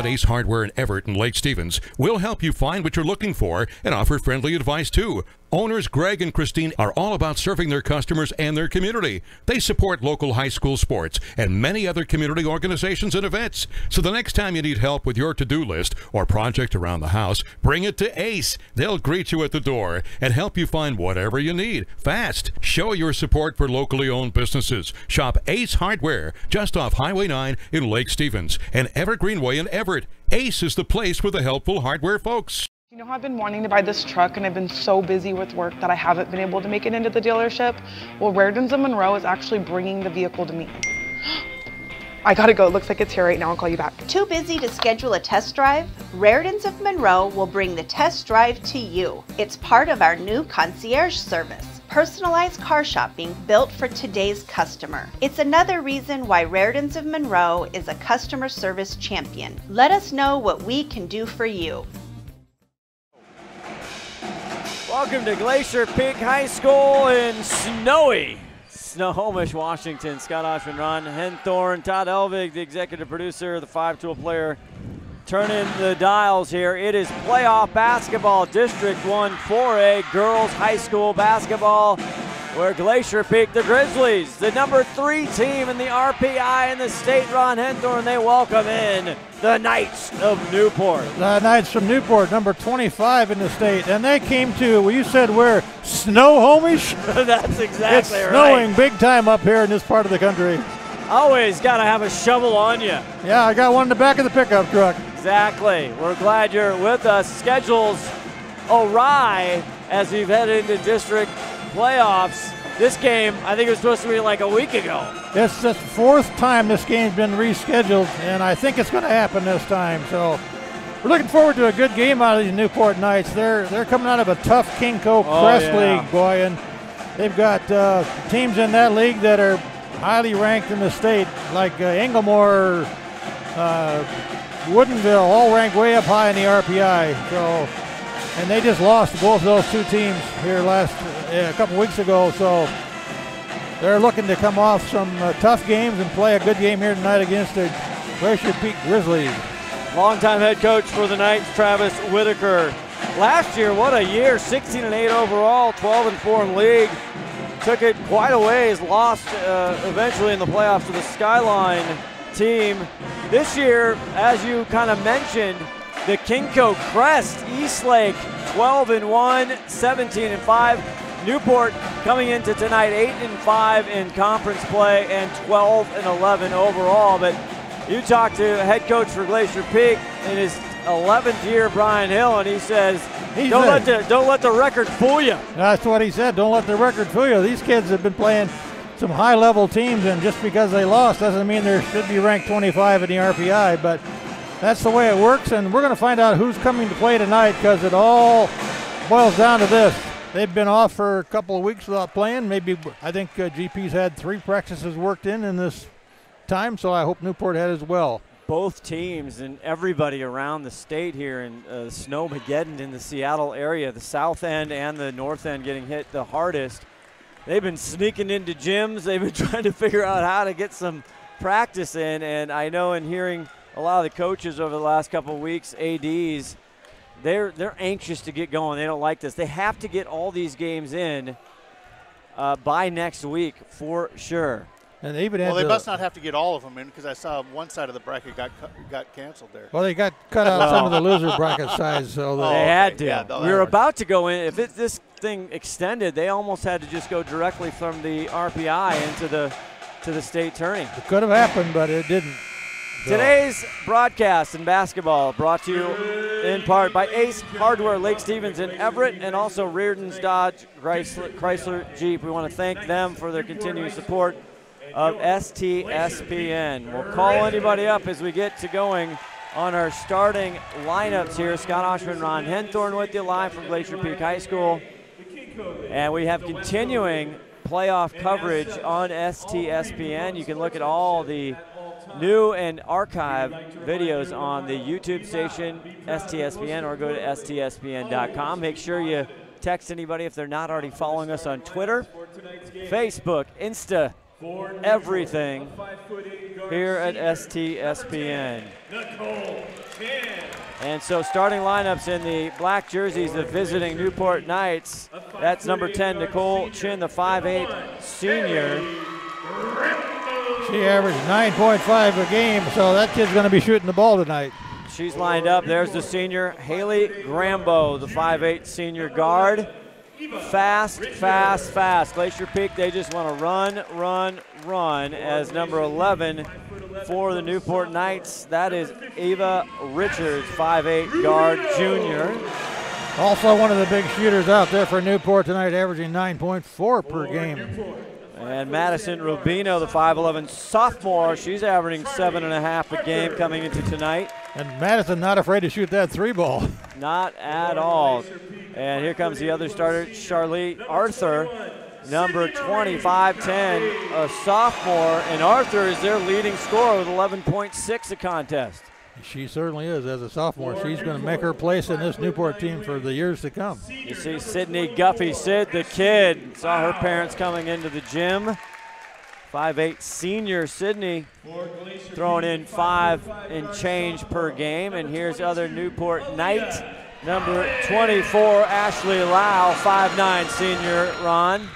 at Ace Hardware in Everett and Lake Stevens, we'll help you find what you're looking for and offer friendly advice too. Owners Greg and Christine are all about serving their customers and their community. They support local high school sports and many other community organizations and events. So the next time you need help with your to-do list or project around the house, bring it to Ace. They'll greet you at the door and help you find whatever you need fast. Show your support for locally owned businesses. Shop Ace Hardware just off Highway 9 in Lake Stevens and Evergreenway in Everett. Ace is the place for the helpful hardware folks. You know, I've been wanting to buy this truck and I've been so busy with work that I haven't been able to make it into the dealership. Well, Rairdens of Monroe is actually bringing the vehicle to me. I gotta go, it looks like it's here right now, I'll call you back. Too busy to schedule a test drive? Rairdens of Monroe will bring the test drive to you. It's part of our new concierge service. Personalized car shopping built for today's customer. It's another reason why Rairdens of Monroe is a customer service champion. Let us know what we can do for you. Welcome to Glacier Peak High School in snowy Snohomish, Washington. Scott Oshman, Ron Henthorn, Todd Elvig, the executive producer, the five-tool player, turning the dials here. It is playoff basketball, District 1 4A girls high school basketball, where Glacier Peak, the Grizzlies, the number 3 team in the RPI in the state, Ron Henthorn, they welcome in the Knights of Newport. The Knights from Newport, number 25 in the state. And they came to, well, you said we're Snohomish? That's exactly it's right. It's snowing big time up here in this part of the country. Always got to have a shovel on you. Yeah, I got one in the back of the pickup truck. Exactly. We're glad you're with us. Schedules awry as we've headed into district playoffs. This game, I think it was supposed to be like a week ago. It's the 4th time this game's been rescheduled, and I think it's going to happen this time. So we're looking forward to a good game out of these Newport Knights. They're coming out of a tough Kinko Crest League, boy, and they've got teams in that league that are highly ranked in the state, like Inglemore, Woodinville, all ranked way up high in the RPI. So, and they just lost to both of those two teams here a couple weeks ago. So they're looking to come off some tough games and play a good game here tonight against the Glacier Peak Grizzlies. Longtime head coach for the Knights, Travis Whitaker. Last year, what a year, 16-8 overall, 12-4 in league. Took it quite a ways, lost eventually in the playoffs to the Skyline team. This year, as you kind of mentioned, the Kinko Crest, Eastlake 12-1, 17-5. Newport coming into tonight 8-5 in conference play and 12-11 overall. But you talked to head coach for Glacier Peak in his 11th year, Brian Hill, and he says, don't let the record fool you. That's what he said. Don't let the record fool you. These kids have been playing some high-level teams, and just because they lost doesn't mean they should be ranked 25 in the RPI. But that's the way it works, and we're going to find out who's coming to play tonight, because it all boils down to this. They've been off for a couple of weeks without playing. Maybe, I think GP's had 3 practices worked in this time, so I hope Newport had as well. Both teams and everybody around the state here in Snowmageddon in the Seattle area, the south end and the north end getting hit the hardest. They've been sneaking into gyms. They've been trying to figure out how to get some practice in, and I know in hearing a lot of the coaches over the last couple of weeks, ADs, they're anxious to get going. They don't like this. They have to get all these games in by next week for sure. And they even they must not have to get all of them in, because I saw one side of the bracket got canceled there. Well, they got cut out some of the loser bracket sides, so they had to. Yeah, we were about to go in. If this thing extended, they almost had to just go directly from the RPI into the state tourney. It could have happened, but it didn't. So. Today's broadcast in basketball brought to you in part by Ace Hardware, Lake Stevens and Everett, and also Reardon's Dodge Chrysler Jeep. We want to thank them for their continued support of STSPN. We'll call anybody up as we get to going on our starting lineups here. Scott Oshman, Ron Henthorn with you live from Glacier Peak High School. And we have continuing playoff coverage on STSPN. You can look at all the new and archive videos on the YouTube station, STSPN, or go to stspn.com. Make sure you text anybody if they're not already following us on Twitter, Facebook, Insta, everything here at STSPN. And so starting lineups in the black jerseys of visiting Newport Knights. That's number 10, Nicole Chin, the 5'8" senior. She averaged 9.5 a game, so that kid's going to be shooting the ball tonight. She's lined up. There's the senior, Haley Grambo, the 5'8" senior guard. Fast, fast, fast. Glacier Peak, they just want to run, run, run as number 11 for the Newport Knights. That is Ava Richards, 5'8" guard junior. Also one of the big shooters out there for Newport tonight, averaging 9.4 per game. And Madison Rubino, the 5'11" sophomore, she's averaging 7.5 a game coming into tonight. And Madison not afraid to shoot that 3 ball. Not at all. And here comes the other starter, Charlotte Arthur, number 2510, a sophomore. And Arthur is their leading scorer with 11.6 a contest. She certainly is as a sophomore. She's going to make her place in this Newport team for the years to come. You see Sydney Guffey, Sid the kid, saw her parents coming into the gym. 5'8" senior Sydney throwing in 5 and change per game. And here's other Newport Knight, number 24, Ashley Lau, 5'9" senior, Ron.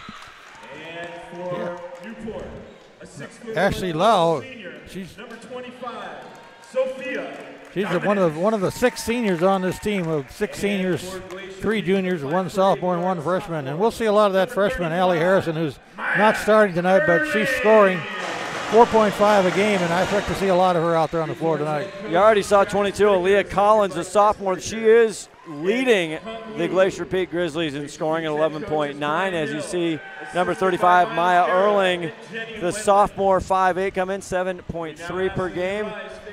Ashley Lau, she's number 25, Sophia. She's one of the 6 seniors on this team, of 6 seniors, 3 juniors, 1 sophomore, and 1 freshman. And we'll see a lot of that freshman, Allie Harrison, who's not starting tonight, but she's scoring 4.5 a game, and I expect to see a lot of her out there on the floor tonight. You already saw 22, Aaliyah Collins, a sophomore. She is leading the Glacier Peak Grizzlies in scoring at 11.9. As you see, number 35, Maya Erling, the sophomore, 5'8", come in 7.3 per game.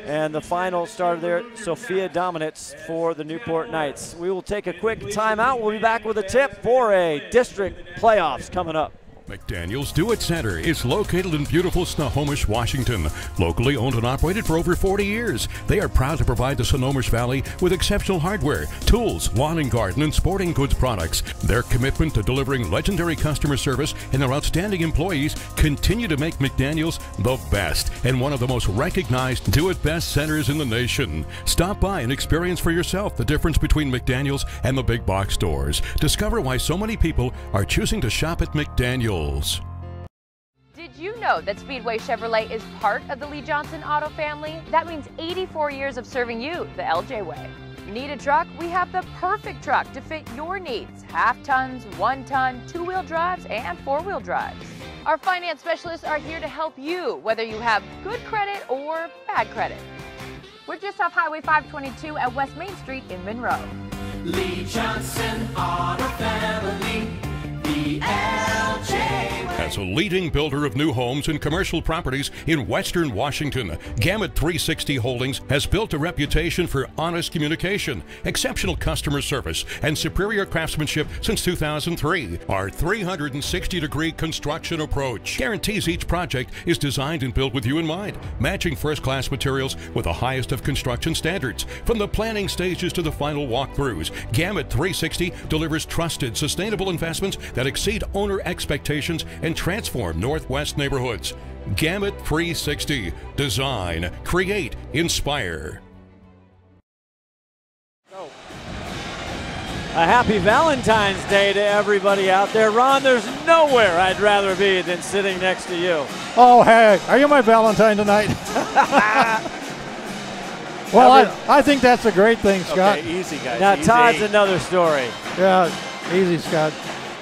And the final starter there, Sophia Dominitz for the Newport Knights. We will take a quick timeout. We'll be back with a tip for a district playoffs coming up. McDaniel's Do-It Center is located in beautiful Snohomish, Washington. Locally owned and operated for over 40 years, they are proud to provide the Snohomish Valley with exceptional hardware, tools, lawn and garden, and sporting goods products. Their commitment to delivering legendary customer service and their outstanding employees continue to make McDaniel's the best and one of the most recognized Do-It-Best centers in the nation. Stop by and experience for yourself the difference between McDaniel's and the big box stores. Discover why so many people are choosing to shop at McDaniel's. Did you know that Speedway Chevrolet is part of the Lee Johnson Auto family? That means 84 years of serving you the LJ way. Need a truck? We have the perfect truck to fit your needs. Half tons, 1 ton, 2-wheel drives, and 4-wheel drives. Our finance specialists are here to help you, whether you have good credit or bad credit. We're just off Highway 522 at West Main Street in Monroe. Lee Johnson Auto Family. The LJ. As a leading builder of new homes and commercial properties in Western Washington, Gamut 360 Holdings has built a reputation for honest communication, exceptional customer service, and superior craftsmanship since 2003. Our 360-degree construction approach guarantees each project is designed and built with you in mind, matching first-class materials with the highest of construction standards. From the planning stages to the final walkthroughs, Gamut 360 delivers trusted, sustainable investments that exceed owner expectations and transform Northwest neighborhoods. Gamut 360. Design, create, inspire. A happy Valentine's Day to everybody out there. Ron, there's nowhere I'd rather be than sitting next to you. Oh, hey, are you my Valentine tonight? Well, I think that's a great thing, Scott. Okay, easy, guys. Now, easy. Todd's another story. Yeah, easy, Scott.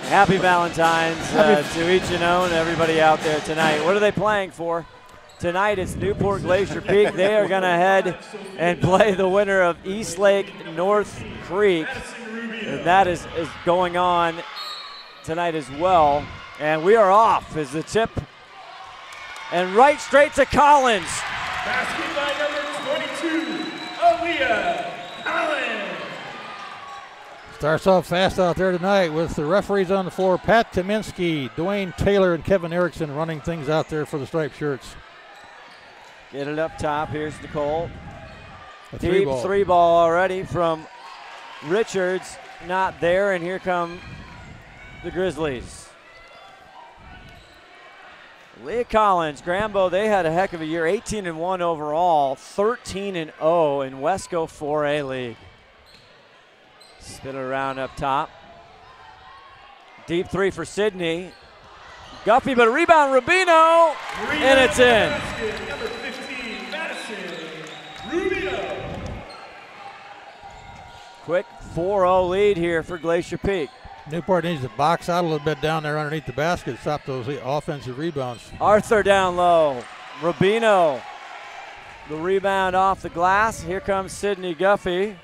Happy Valentine's to each and own everybody out there tonight. What are they playing for? Tonight it's Newport Glacier Peak. They are going to head and play the winner of Eastlake North Creek. And that is going on tonight as well. And we are off as the tip. And right straight to Collins. Basket by number 22, Aaliyah Collins. Starts off fast out there tonight with the referees on the floor, Pat Tominski, Dwayne Taylor, and Kevin Erickson running things out there for the striped shirts. Get it up top. Here's Nicole. Deep three ball already from Richards. Not there, and here come the Grizzlies. Leah Collins, Grambo, they had a heck of a year. 18-1 overall, 13-0 in Wesco 4A League. Spin it around up top. Deep three for Sydney. Guffey, but a rebound, Rubino, and it's in. Basket, number 15, Madison Rubino. Quick 4-0 lead here for Glacier Peak. Newport needs to box out a little bit down there underneath the basket, stop those offensive rebounds. Arthur down low. Rubino. The rebound off the glass. Here comes Sydney Guffey.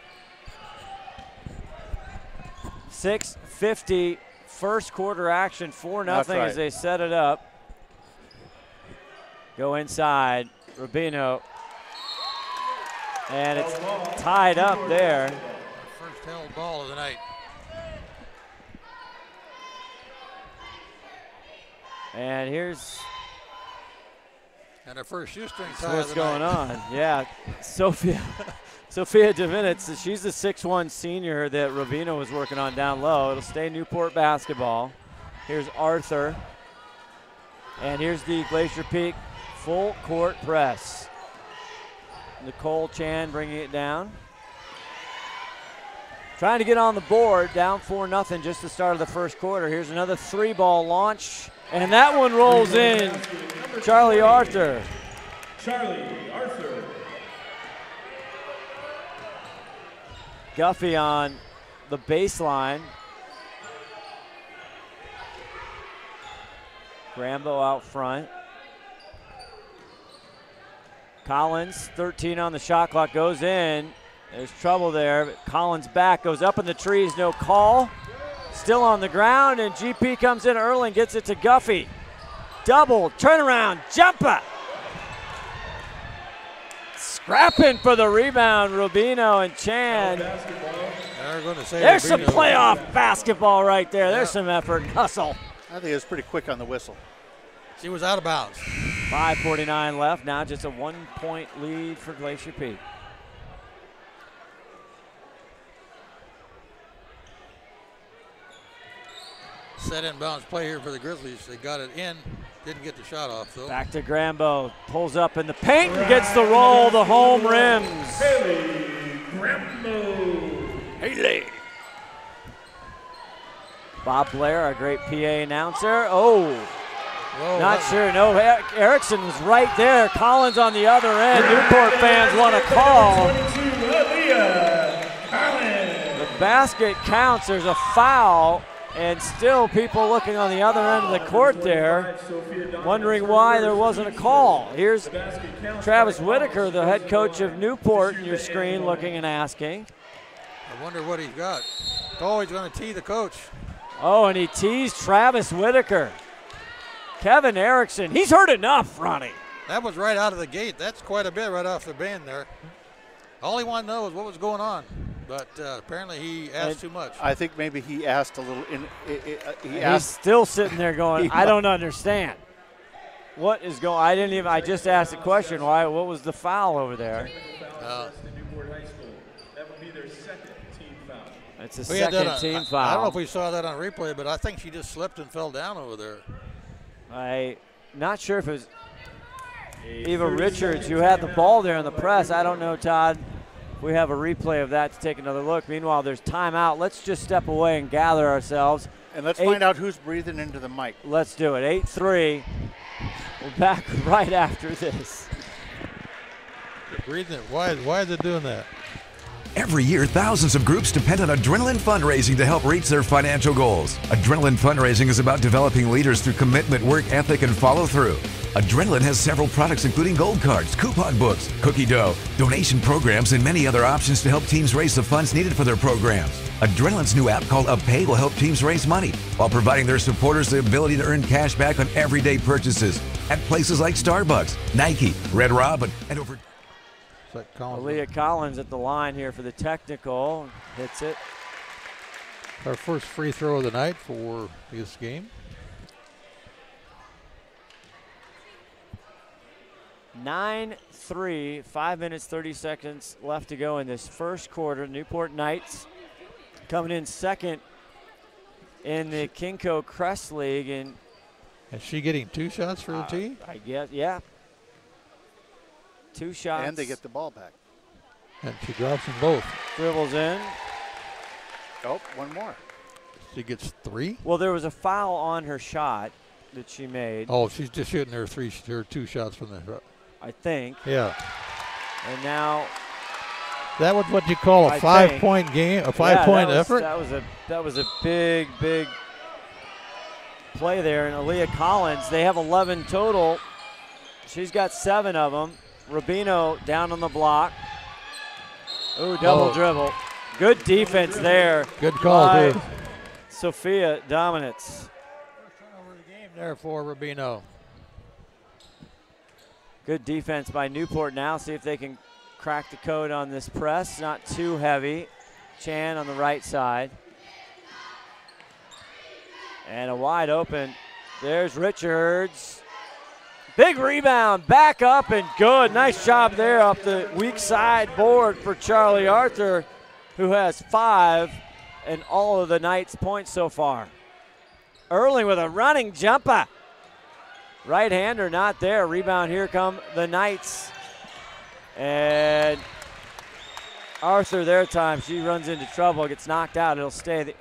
6:50 first quarter action, 4-0 right. as they set it up. Go inside. Rubino. And it's tied up there. First held ball of the night. And here's our first shoestring tie what's of the going night. on. Yeah, Sophia Divinitz, she's the 6'1 senior that Rubino was working on down low. It'll stay Newport basketball. Here's Arthur. And here's the Glacier Peak full court press. Nicole Chan bringing it down. Trying to get on the board, down 4-0 just the start of the first quarter. Here's another 3-ball launch. And that one rolls in. Charlie Arthur. Charlie Arthur. Guffey on the baseline. Grambo out front. Collins, 13 on the shot clock, goes in. There's trouble there, but Collins back, goes up in the trees, no call. Still on the ground, and GP comes in early and gets it to Guffey. Double, turnaround, jumper. Scrapping for the rebound, Rubino and Chan. There's some playoff basketball right there. There's some effort, hustle. I think it was pretty quick on the whistle. She was out of bounds. 5:49 left, now just a 1-point lead for Glacier Peak. Set in bounds play here for the Grizzlies. They got it in, didn't get the shot off though. Back to Grambo, pulls up in the paint and gets the roll, the home rims. Haley Grambo. Haley. Bob Blair, our great PA announcer. Oh, Whoa, not sure. No, Erickson was right there. Collins on the other end. Newport fans want a call. 22, Leah Collins. The basket counts. There's a foul. And still people looking on the other end of the court there, wondering why there wasn't a call. Here's Travis Whitaker, the head coach of Newport, in your screen, looking and asking. I wonder what he's got. Oh, he's going to tee the coach. Oh, and he teased Travis Whitaker. Kevin Erickson, he's heard enough, Ronnie. That was right out of the gate. That's quite a bit right off the band there. All he wanted to know was what was going on. But apparently he asked too much. I think maybe he asked a little. He's still sitting there going, I don't understand. What is going? I just asked the question. Why? What was the foul over there? It's a second team foul. I don't know if we saw that on replay, but I think she just slipped and fell down over there. I'm not sure if it was Eva Richards who had the ball there in the press. I don't know, Todd. We have a replay of that to take another look. Meanwhile, there's timeout. Let's just step away and gather ourselves. And let's find out who's breathing into the mic. Let's do it. 8-3. We're back right after this. Breathing it. Why is it doing that? Every year, thousands of groups depend on Adrenaline Fundraising to help reach their financial goals. Adrenaline Fundraising is about developing leaders through commitment, work ethic, and follow through. Adrenaline has several products including gold cards, coupon books, cookie dough, donation programs, and many other options to help teams raise the funds needed for their programs. Adrenaline's new app called UpPay will help teams raise money while providing their supporters the ability to earn cash back on everyday purchases at places like Starbucks, Nike, Red Robin, and over. Aaliyah Collins at the line here for the technical. Hits it. Our first free throw of the night for this game. 9-3, 5 minutes, 30 seconds left to go in this first quarter. Newport Knights coming in second in the Kinko Crest League, and Is she getting 2 shots for the tee? I guess, yeah. 2 shots. And they get the ball back. And she drops them both. Dribbles in. Oh, one more. She gets 3? Well, there was a foul on her shot that she made. Oh, she's just shooting her 2 shots from the shot. I think. Yeah. And now. That was what you call a 5-point game, a 5-point effort? That was a big play there. And Aaliyah Collins, they have 11 total. She's got 7 of them. Rubino down on the block. Ooh, double dribble. Good defense there. Good call, too. Sophia Dominitz. First turnover of the game there for Rubino. Good defense by Newport now. See if they can crack the code on this press. Not too heavy. Chan on the right side. And a wide open. There's Richards. Big rebound, back up and good. Nice job there up the weak side board for Charlie Arthur, who has 5 in all of the night's points so far. Erling with a running jumper. Right-hander not there. Rebound, here come the Knights. And Arthur their time. She runs into trouble, gets knocked out. It'll stay the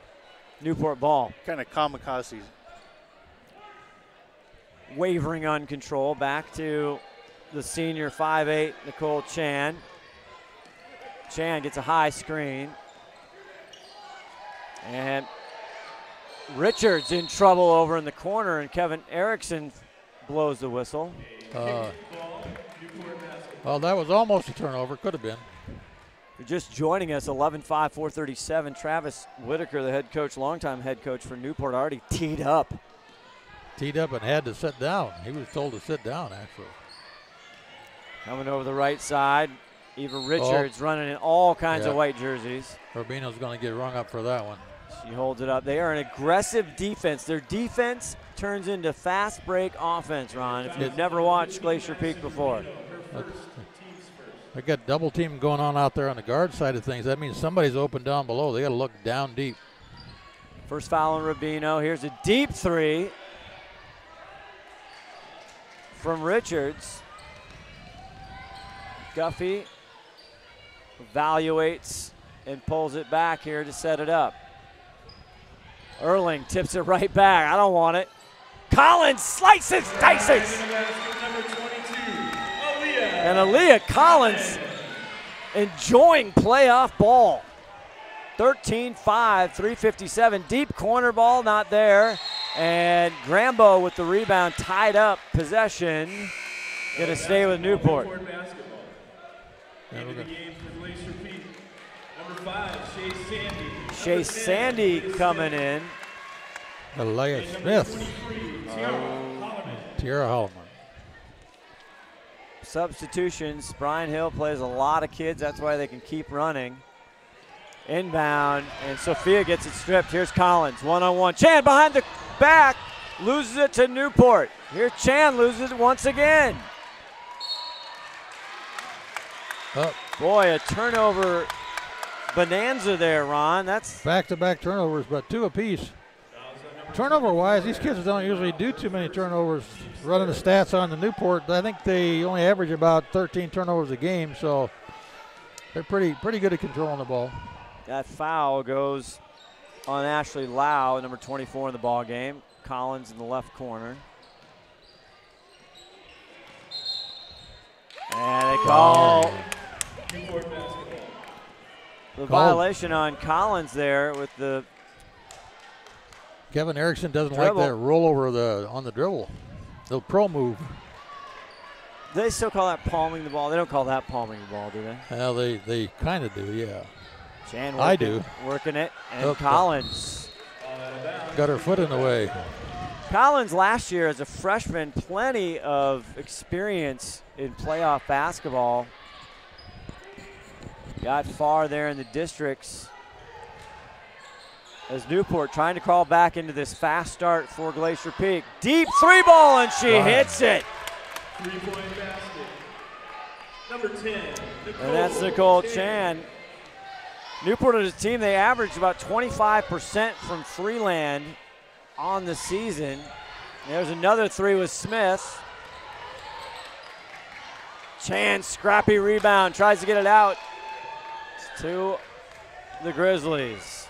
Newport ball. Kind of kamikaze. Wavering on control. Back to the senior 5'8", Nicole Chan. Chan gets a high screen. And Richards in trouble over in the corner, and Kevin Erickson blows the whistle. Well, that was almost a turnover. Could have been. You're just joining us, 11-5, 437. Travis Whitaker, the head coach, longtime head coach for Newport, already teed up. Teed up and had to sit down. He was told to sit down, actually. Coming over the right side, Eva Richards running in all kinds of white jerseys. Rubino's going to get rung up for that one. She holds it up. They are an aggressive defense. Their defense turns into fast break offense, Ron, if you've never watched Glacier Peak before. They got double team going on out there on the guard side of things. That means somebody's open down below. They got to look down deep. First foul on Rubino. Here's a deep 3 from Richards. Guffey evaluates and pulls it back here to set it up. Erling tips it right back. I don't want it. Collins slices, dices. And Aaliyah Collins enjoying playoff ball. 13-5, 3:57. Deep corner ball, not there. And Grambo with the rebound, tied up possession. Gonna stay with Newport. Into the game for Glacier Peak. Number 5, Shea Sandy. Shea Sandy coming in. Aliyah Smith. Tiara Holloman. Substitutions. Brian Hill plays a lot of kids. That's why they can keep running. Inbound, and Sophia gets it stripped. Here's Collins, one-on-one. Chan behind the back, loses it to Newport. Here Chan loses it once again. Boy, a turnover bonanza there, Ron. That's back-to-back turnovers, but 2 apiece. Turnover-wise, these kids don't usually do too many turnovers. Running the stats on the Newport, I think they only average about 13 turnovers a game, so they're pretty good at controlling the ball. That foul goes on Ashley Lau, number 24 in the ball game. Collins in the left corner. And they call the violation on Collins there with the Kevin Erickson doesn't dribble. like that rollover on the dribble. The pro move. They still call that palming the ball. They don't call that palming the ball, do they? Well, they kind of do, yeah. Chan I do. Working it, and Collins. Got her foot in the way. Collins last year as a freshman, plenty of experience in playoff basketball. Got far there in the districts. As Newport trying to crawl back into this fast start for Glacier Peak. Deep 3 ball, and she hits it. 3-point basket. Number 10, Nicole. And that's Nicole Chan. Newport as a team, they averaged about 25% from Freeland on the season. There's another three with Smith. Chan, scrappy rebound, tries to get it out to the Grizzlies.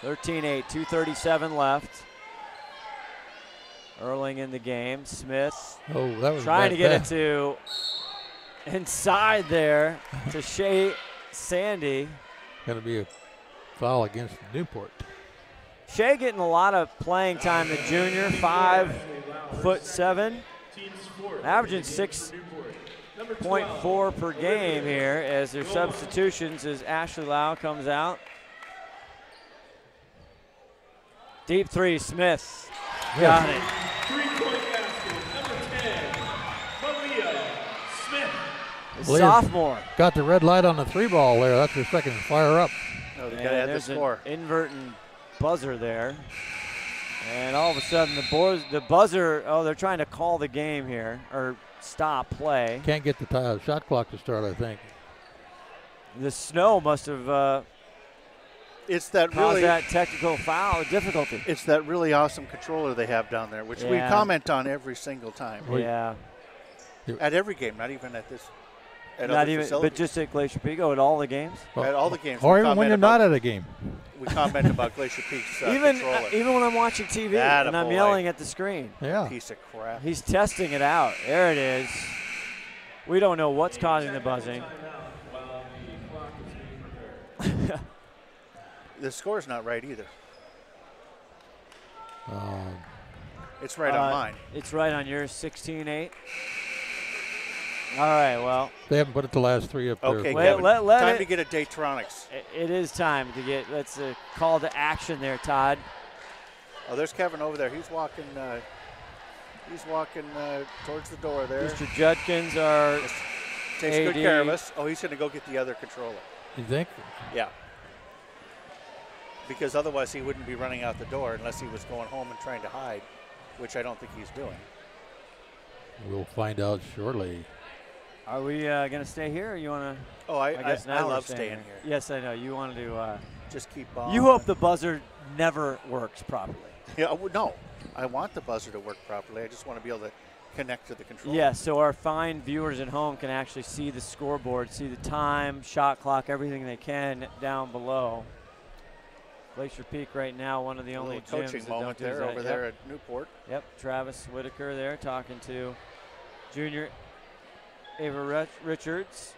13-8, 2:37 left. Erling in the game. Smith that was trying to get bad. it to inside there to Shea Sandy. Going to be a foul against Newport. Shea getting a lot of playing time, the junior, 5'7", averaging 6.4 per game here as their substitutions as Ashley Lau comes out. Deep three, Smith. Got it. Three-point basket, number 10, Malia Smith. The sophomore. Got the red light on the three ball there. That's her second fire up. No, they got to add the There's score. an inverting buzzer there. And all of a sudden the buzzer, they're trying to call the game here, or stop play. Can't get the shot clock to start, I think. The snow must have It's that caused really that technical foul difficulty. It's that really awesome controller they have down there, which we comment on every single time. Yeah. At every game, not even at this. At Not other even, facilities. but just at Glacier Peak, at all the games? At all the games. Or we even when comment you're about- not at a game. We comment about Glacier Peak's controller. Even when I'm watching TV and I'm Attaboy. yelling at the screen. Yeah. Piece of crap. He's testing it out. There it is. We don't know what's causing the buzzing. The score's not right either. It's right on mine. It's right on yours, 16-8. All right, well. They haven't put it the last three up there. Okay, Wait, Kevin, let time it- to get a Daytronics. It is time to get, let's call to action there, Todd. Oh, there's Kevin over there. He's walking towards the door there. Mr. Judkins, our Takes AD. good care of us. Oh, he's going to go get the other controller. You think? Yeah. Because otherwise he wouldn't be running out the door unless he was going home and trying to hide, which I don't think he's doing. We'll find out shortly. Are we going to stay here, or you want to? Oh, I guess now we're love staying here. Yes, I know. You want to just keep on. You hope the buzzer never works properly. Yeah, no. I want the buzzer to work properly. I just want to be able to connect to the controller. Yeah, so our fine viewers at home can actually see the scoreboard, see the time, shot clock, everything they can down below. Glacier Peak right now, one of the only gyms coaching that moment don't do there that. over there at Newport. Yep, Travis Whitaker there talking to junior Ava Richards.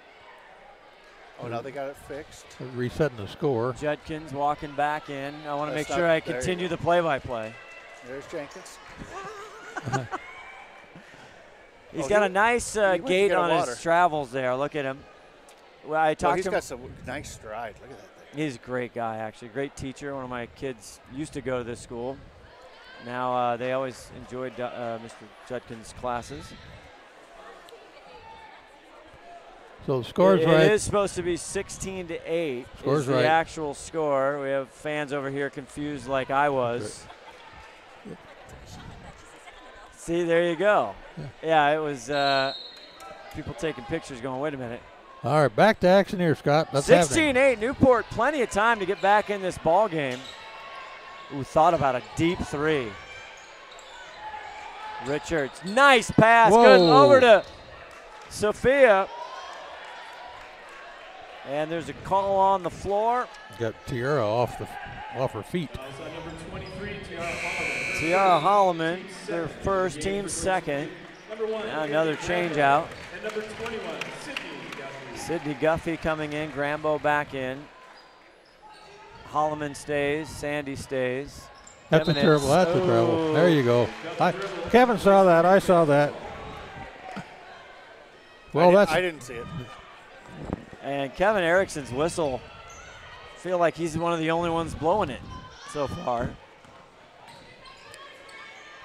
Oh, now they got it fixed. Resetting the score. Judkins walking back in. I want to make That's sure not- I there you continue go. the play-by-play. There's Jenkins. He's Oh, got he- a nice he went to gait get a on water. his travels there. Look at him. Well, I Oh, talked he's to him. got some nice stride. Look at that thing. He's a great guy, actually. Great teacher. One of my kids used to go to this school. Now they always enjoyed Mr. Judkins' classes. So the score's It right. is supposed to be 16-8. Score's is the right. actual score. We have fans over here confused like I was. See, there you go. Yeah, it was people taking pictures going, wait a minute. All right, back to action here, Scott. That's happening. 16-8, Newport, plenty of time to get back in this ball game. Who thought about a deep three? Richards, nice pass, good Whoa. over to Sophia. And there's a call on the floor. Got Tiara off her feet. Number 23, Tiara Holloman. Tiara Holloman, their first, team second. Number 1, Now another change out. And number 21, Sydney Guthrie. Sydney Guffey coming in, Grambo back in. Holloman stays, Sandy stays. That's Kevin a terrible. That's a trouble. There you go. Kevin saw that. I saw that. Well, I didn't see it. And Kevin Erickson's whistle, I feel like he's one of the only ones blowing it so far.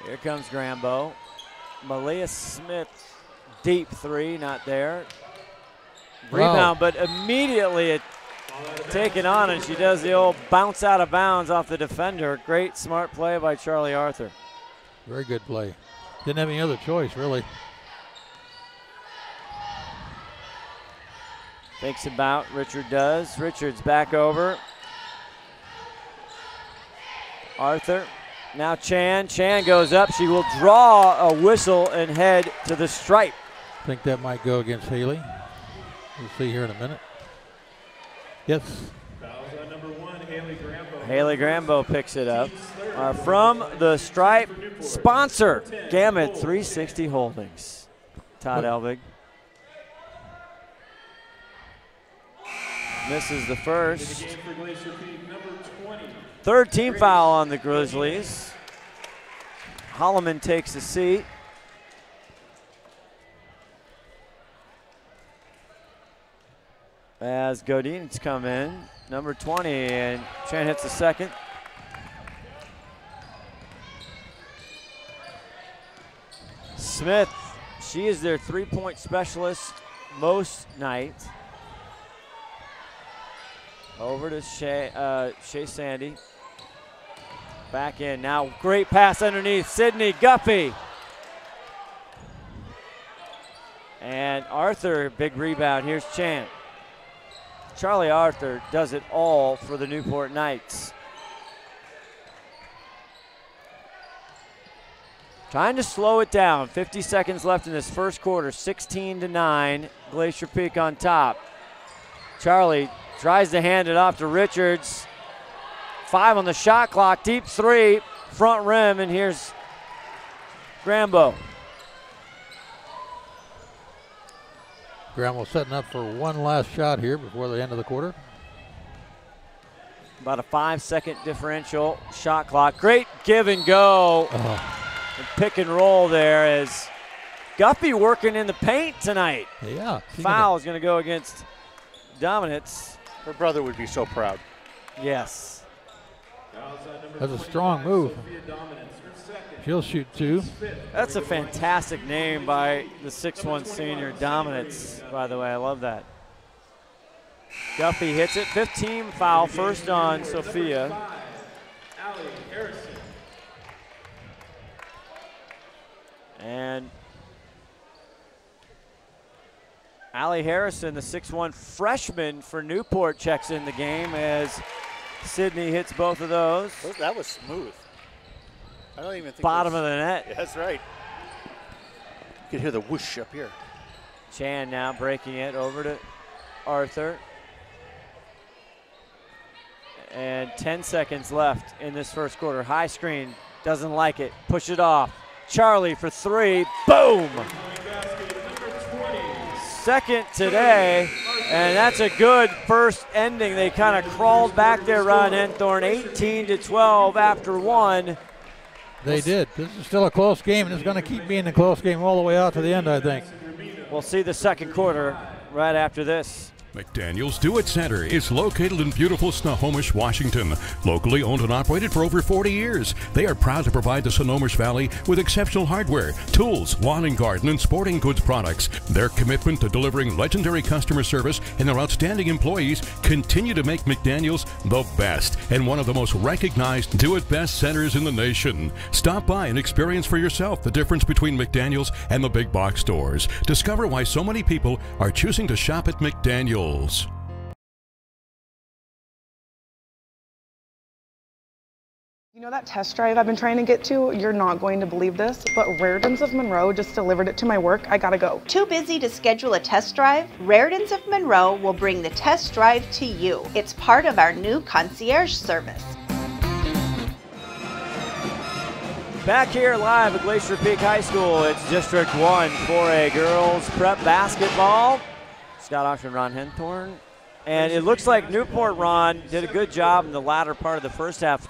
Here comes Grambo. Malia Smith, deep three, not there. Rebound, but immediately it taken on, and she does the old bounce out of bounds off the defender. Great, smart play by Charlie Arthur. Very good play. Didn't have any other choice, really. Thinks about, Richard does. Richards back over. Arthur. Now Chan. Chan goes up. She will draw a whistle and head to the stripe. I think that might go against Haley. We'll see here in a minute. Yes. Haley Grambo picks it up. From the stripe, sponsor, Gamut 360 Holdings. Todd Elvig. Misses the first. Third team foul on the Grizzlies. Holloman takes a seat. As Godin's come in, number 20, and Chan hits the second. Smith, she is their three-point specialist most nights. Over to Shea Sandy. Back in now, great pass underneath Sydney Guppy. And Arthur, big rebound, here's Chan. Charlie Arthur does it all for the Newport Knights. Trying to slow it down. 50 seconds left in this first quarter. 16-9. Glacier Peak on top. Charlie tries to hand it off to Richards. 5 on the shot clock. Deep three. Front rim. And here's Grambo. Grambo setting up for one last shot here before the end of the quarter. About a 5-second differential shot clock. Great give and go. And pick and roll there as Guppy working in the paint tonight. Yeah. Foul is going to go against Dominance. Her brother would be so proud. Yes. That's a strong move. She'll shoot 2. That's a fantastic name by the 6'1 senior, Dominance, by the way. I love that. Guppy hits it. 15 foul, first on Sophia. And Allie Harrison, the 6'1 freshman for Newport, checks in the game as Sydney hits both of those. That was smooth. I don't even think bottom of the net. Yeah, that's right. You could hear the whoosh up here. Chan now breaking it over to Arthur. And 10 seconds left in this first quarter. High screen, doesn't like it. Push it off. Charlie for 3. Boom! Second today, and that's a good first ending. They kind of crawled back there, Ron Enthorn, 18-12 after 1. They did. This is still a close game, and it's going to keep being a close game all the way out to the end, I think. We'll see the second quarter right after this. McDaniel's Do-It Center is located in beautiful Snohomish, Washington. Locally owned and operated for over 40 years, they are proud to provide the Snohomish Valley with exceptional hardware, tools, lawn and garden, and sporting goods products. Their commitment to delivering legendary customer service and their outstanding employees continue to make McDaniel's the best and one of the most recognized do-it-best centers in the nation. Stop by and experience for yourself the difference between McDaniel's and the big box stores. Discover why so many people are choosing to shop at McDaniel's. You know that test drive I've been trying to get to? You're not going to believe this, but Raritan's of Monroe just delivered it to my work. I gotta go. Too busy to schedule a test drive? Raritan's of Monroe will bring the test drive to you. It's part of our new concierge service. Back here live at Glacier Peak High School, it's District 1 for a girls prep basketball. Scott Osh and Ron Henthorn. And it looks like Newport, Ron, did a good job in the latter part of the first half.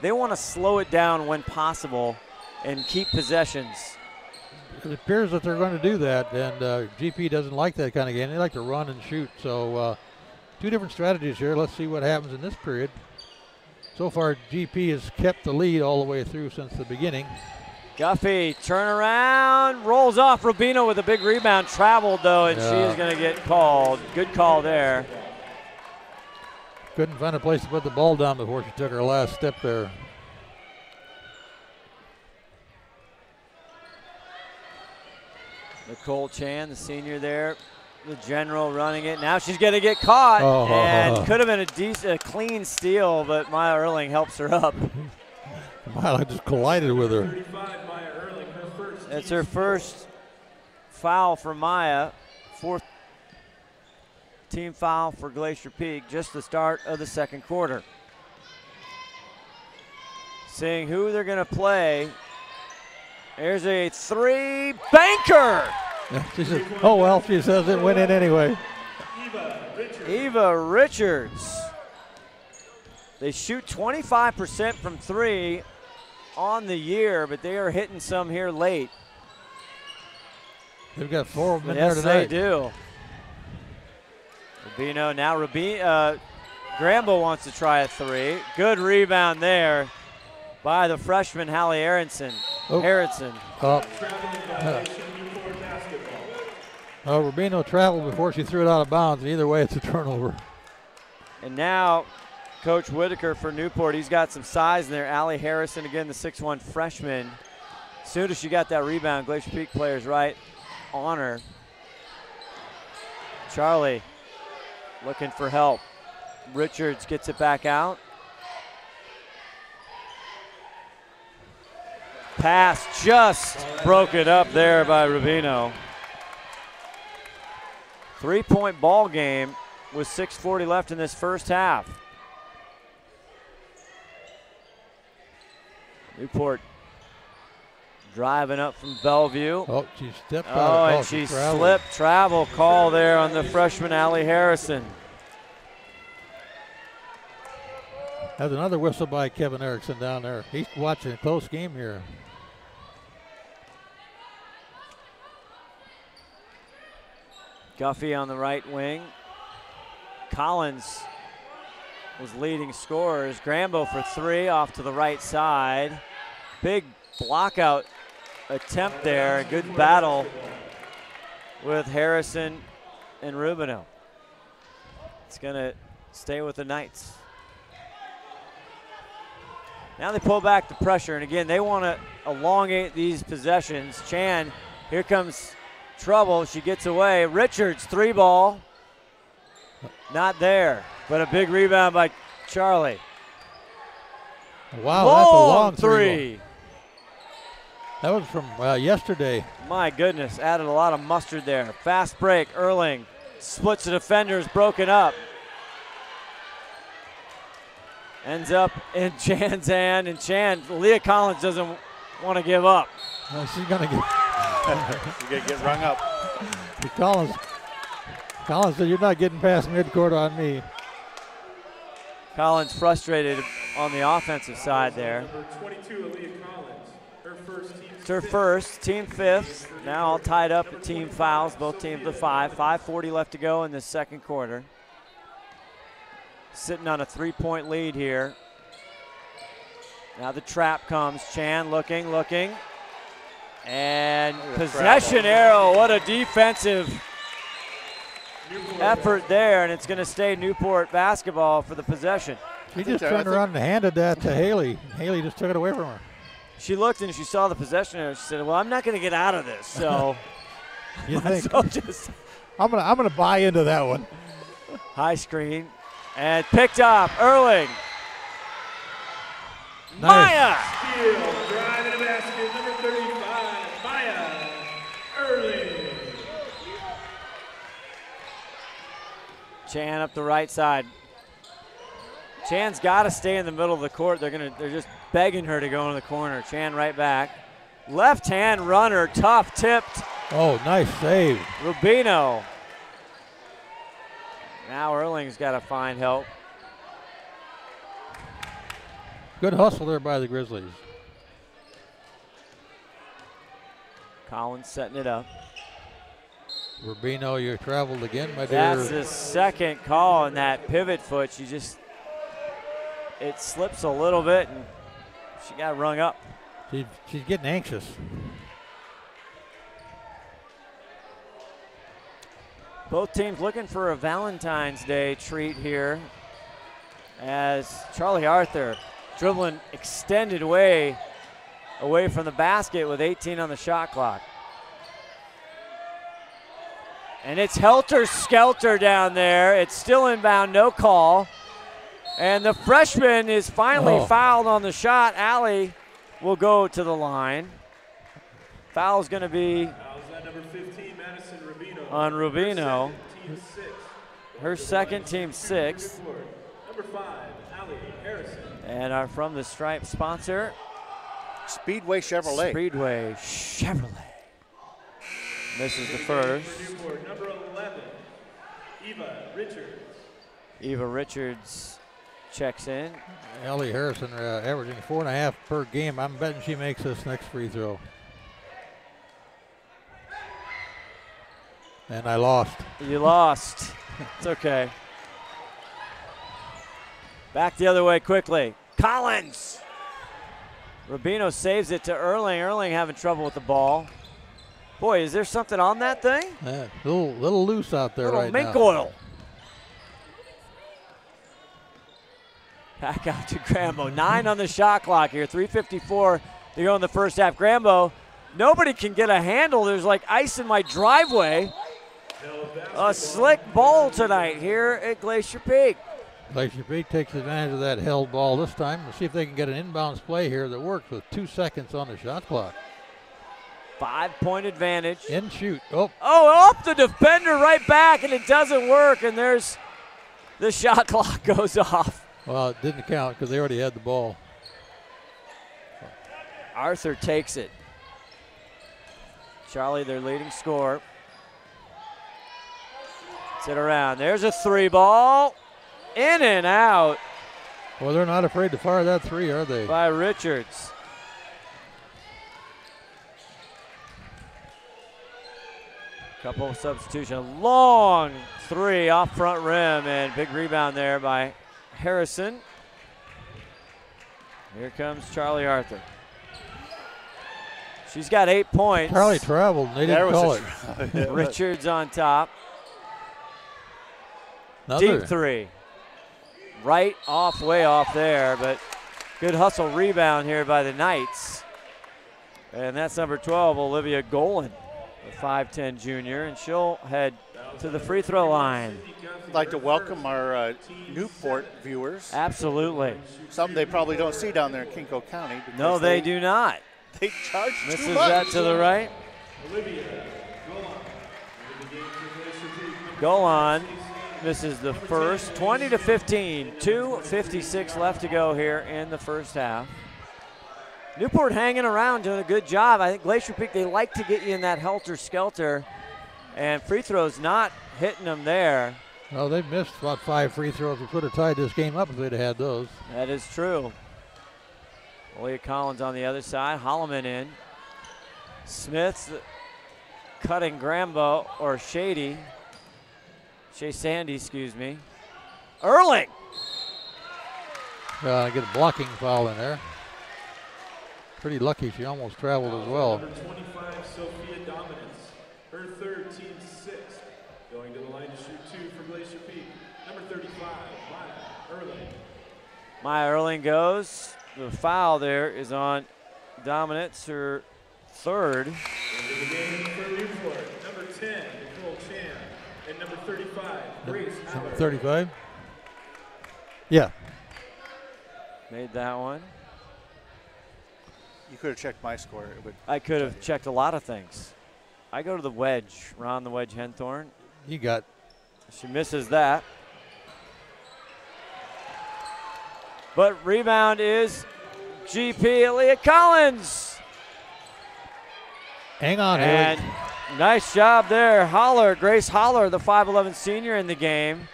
They want to slow it down when possible and keep possessions. It appears that they're going to do that, and GP doesn't like that kind of game. They like to run and shoot. So 2 different strategies here. Let's see what happens in this period. So far, GP has kept the lead all the way through since the beginning. Guffey, turn around, rolls off Rubino with a big rebound. Traveled, though, and she is going to get called. Good call there. Couldn't find a place to put the ball down before she took her last step there. Nicole Chan, the senior there, the general running it. Now she's going to get caught, and could have been a clean steal, but Maya Erling helps her up. Maya just collided with her. 35, Maya Erling, her first. It's her first foul for Maya. 4th team foul for Glacier Peak. Just the start of the second quarter. Seeing who they're going to play. There's a 3 banker. Yeah, she says, oh, well, she says it went in anyway. Eva Richards. They shoot 25% from 3 on the year, but they are hitting some here late. They've got 4 of them in Yes, there tonight. they do. Rubino now. Grambo wants to try a 3. Good rebound there by the freshman Hallie Aronson. Harrison. Rubino traveled before she threw it out of bounds. Either way, it's a turnover. And now Coach Whitaker for Newport, he's got some size in there. Allie Harrison, again, the 6'1 freshman. As soon as she got that rebound, Glacier Peak players right on her. Charlie looking for help. Richards gets it back out. Pass just broke it up there by Rubino. 3-point ball game with 6:40 left in this first half. Newport driving up from Bellevue. Oh, she stepped out. Oh, and she slipped. Travel call there on the freshman Allie Harrison. Has another whistle by Kevin Erickson down there. He's watching a close game here. Guffey on the right wing. Collins was leading scorers. Grambo for 3 off to the right side. Big block out attempt there. A good battle with Harrison and Rubino. It's going to stay with the Knights. Now they pull back the pressure, and again, they want to elongate these possessions. Chan, here comes trouble. She gets away. Richards, 3 ball. Not there, but a big rebound by Charlie. Wow, that's a long 3. That was from yesterday. My goodness, added a lot of mustard there. Fast break, Erling splits the defenders, broken up. Ends up in Chan's hand, and Leah Collins doesn't want to give up. No, she's going to get. She's going to get rung up. Collins said, you're not getting past midcourt on me. Collins frustrated on the offensive side there. Number 22, Leah Collins. Her first team. It's her first, team 5th. Now all tied up at team fouls, both teams with 5. 5:40 left to go in the second quarter. Sitting on a 3-point lead here. Now the trap comes. Chan looking. And possession arrow. What a defensive effort there. And it's going to stay Newport basketball for the possession. She just turned around and handed that to Haley. Haley just took it away from her. She looked and she saw the possession arrow. She said, well, I'm not going to get out of this. So, you think? So I'm gonna buy into that one. High screen. And picked up, Erling. Nice. Maya. Steal, driving the basket, number 35, Maya Erling. Chan up the right side. Chan's got to stay in the middle of the court. They're just begging her to go in the corner. Chan right back. Left hand runner, tough, tipped. Oh, nice save. Rubino. Now Erling's got to find help. Good hustle there by the Grizzlies. Collins setting it up. Rubino, you traveled again, my dear. That's the second call on that pivot foot. It slips a little bit and she got rung up. She's getting anxious. Both teams looking for a Valentine's Day treat here as Charlie Arthur dribbling extended away from the basket with 18 on the shot clock. And it's helter-skelter down there. It's still inbound, no call. And the freshman is finally fouled on the shot. Allie will go to the line. Foul's going to be number 15, Madison Rubino. on Rubino. Her second, team sixth. Number 5, Allie Harrison. And from the stripe sponsor, Speedway Chevrolet. Speedway Chevrolet. Misses the first. Newport, number 11, Eva Richards. Eva Richards checks in. Allie Harrison averaging 4.5 per game. I'm betting she makes this next free throw. And I lost. You lost. It's okay. Back the other way quickly. Collins. Rubino saves it to Erling. Erling having trouble with the ball. Boy, is there something on that thing? Little loose out there right now. Mink oil. Back out to Grambo. 9 on the shot clock here. 3:54 to go in the first half. Grambo, nobody can get a handle. There's like ice in my driveway. A slick ball tonight here at Glacier Peak. Glacier Peak takes advantage of that held ball this time. We'll see if they can get an inbounds play here that works with 2 seconds on the shot clock. 5-point advantage. In shoot. Up the defender right back, and it doesn't work, and there's the shot clock goes off. Well, it didn't count because they already had the ball. Arthur takes it. Charlie, their leading scorer. Sit around. There's a 3 ball. In and out. Well, they're not afraid to fire that 3, are they? By Richards. Couple of substitution. Long 3 off front rim, and big rebound there by Harrison. Here comes Charlie Arthur. She's got 8 points. Charlie traveled, and they didn't call it. Richards on top. Another. Deep 3. Right off, way off there, but good hustle rebound here by the Knights. And that's number 12, Olivia Golan, a 5'10 junior, and she'll head to the free throw line. I'd like to welcome our Newport viewers. Absolutely. Some they probably don't see down there in Kinko County. No, they do not. They charge Misses too much. that to the right. Golan misses the first. 20-15. 2:56 left to go here in the first half. Newport hanging around, doing a good job. I think Glacier Peak, they like to get you in that helter-skelter, and free throws not hitting them there. Well, they've missed about 5 free throws. We could have tied this game up if they'd have had those. That is true. Leah Collins on the other side. Holloman in. Smith's cutting Grambo, or Shea Sandy, excuse me. Erling. Get a blocking foul in there. Pretty lucky she almost traveled as well. Number 25, Sophia Dominance. Her third, team 6. Going to the line to shoot 2 for Glacier Peak. Number 35, Maya Erling. Maya Erling goes. The foul there is on Dominance, her third. Into the game for Newport. Number 10, Nicole Chan. And number 35, Grace Haller. 35? Yeah. Made that one. You could have checked my score. I could have checked a lot of things. I go to the wedge, Ron the Wedge Henthorn. You got. She misses that. But rebound is GP Leah Collins. Hang on, and Haley. Nice job there. Holler, Grace Holler, the 5'11 senior in the game.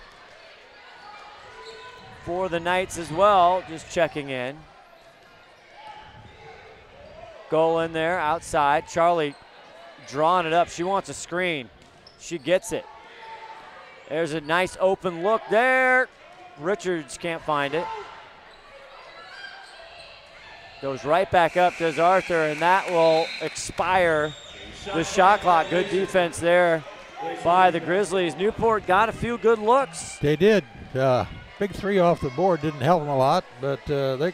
For the Knights as well, just checking in. Goal in there, outside. Charlie drawing it up. She wants a screen. She gets it. There's a nice open look there. Richards can't find it. Goes right back up, does Arthur, and that will expire the shot clock. Good defense there by the Grizzlies. Newport got a few good looks. They did. Big 3 off the board didn't help them a lot, but they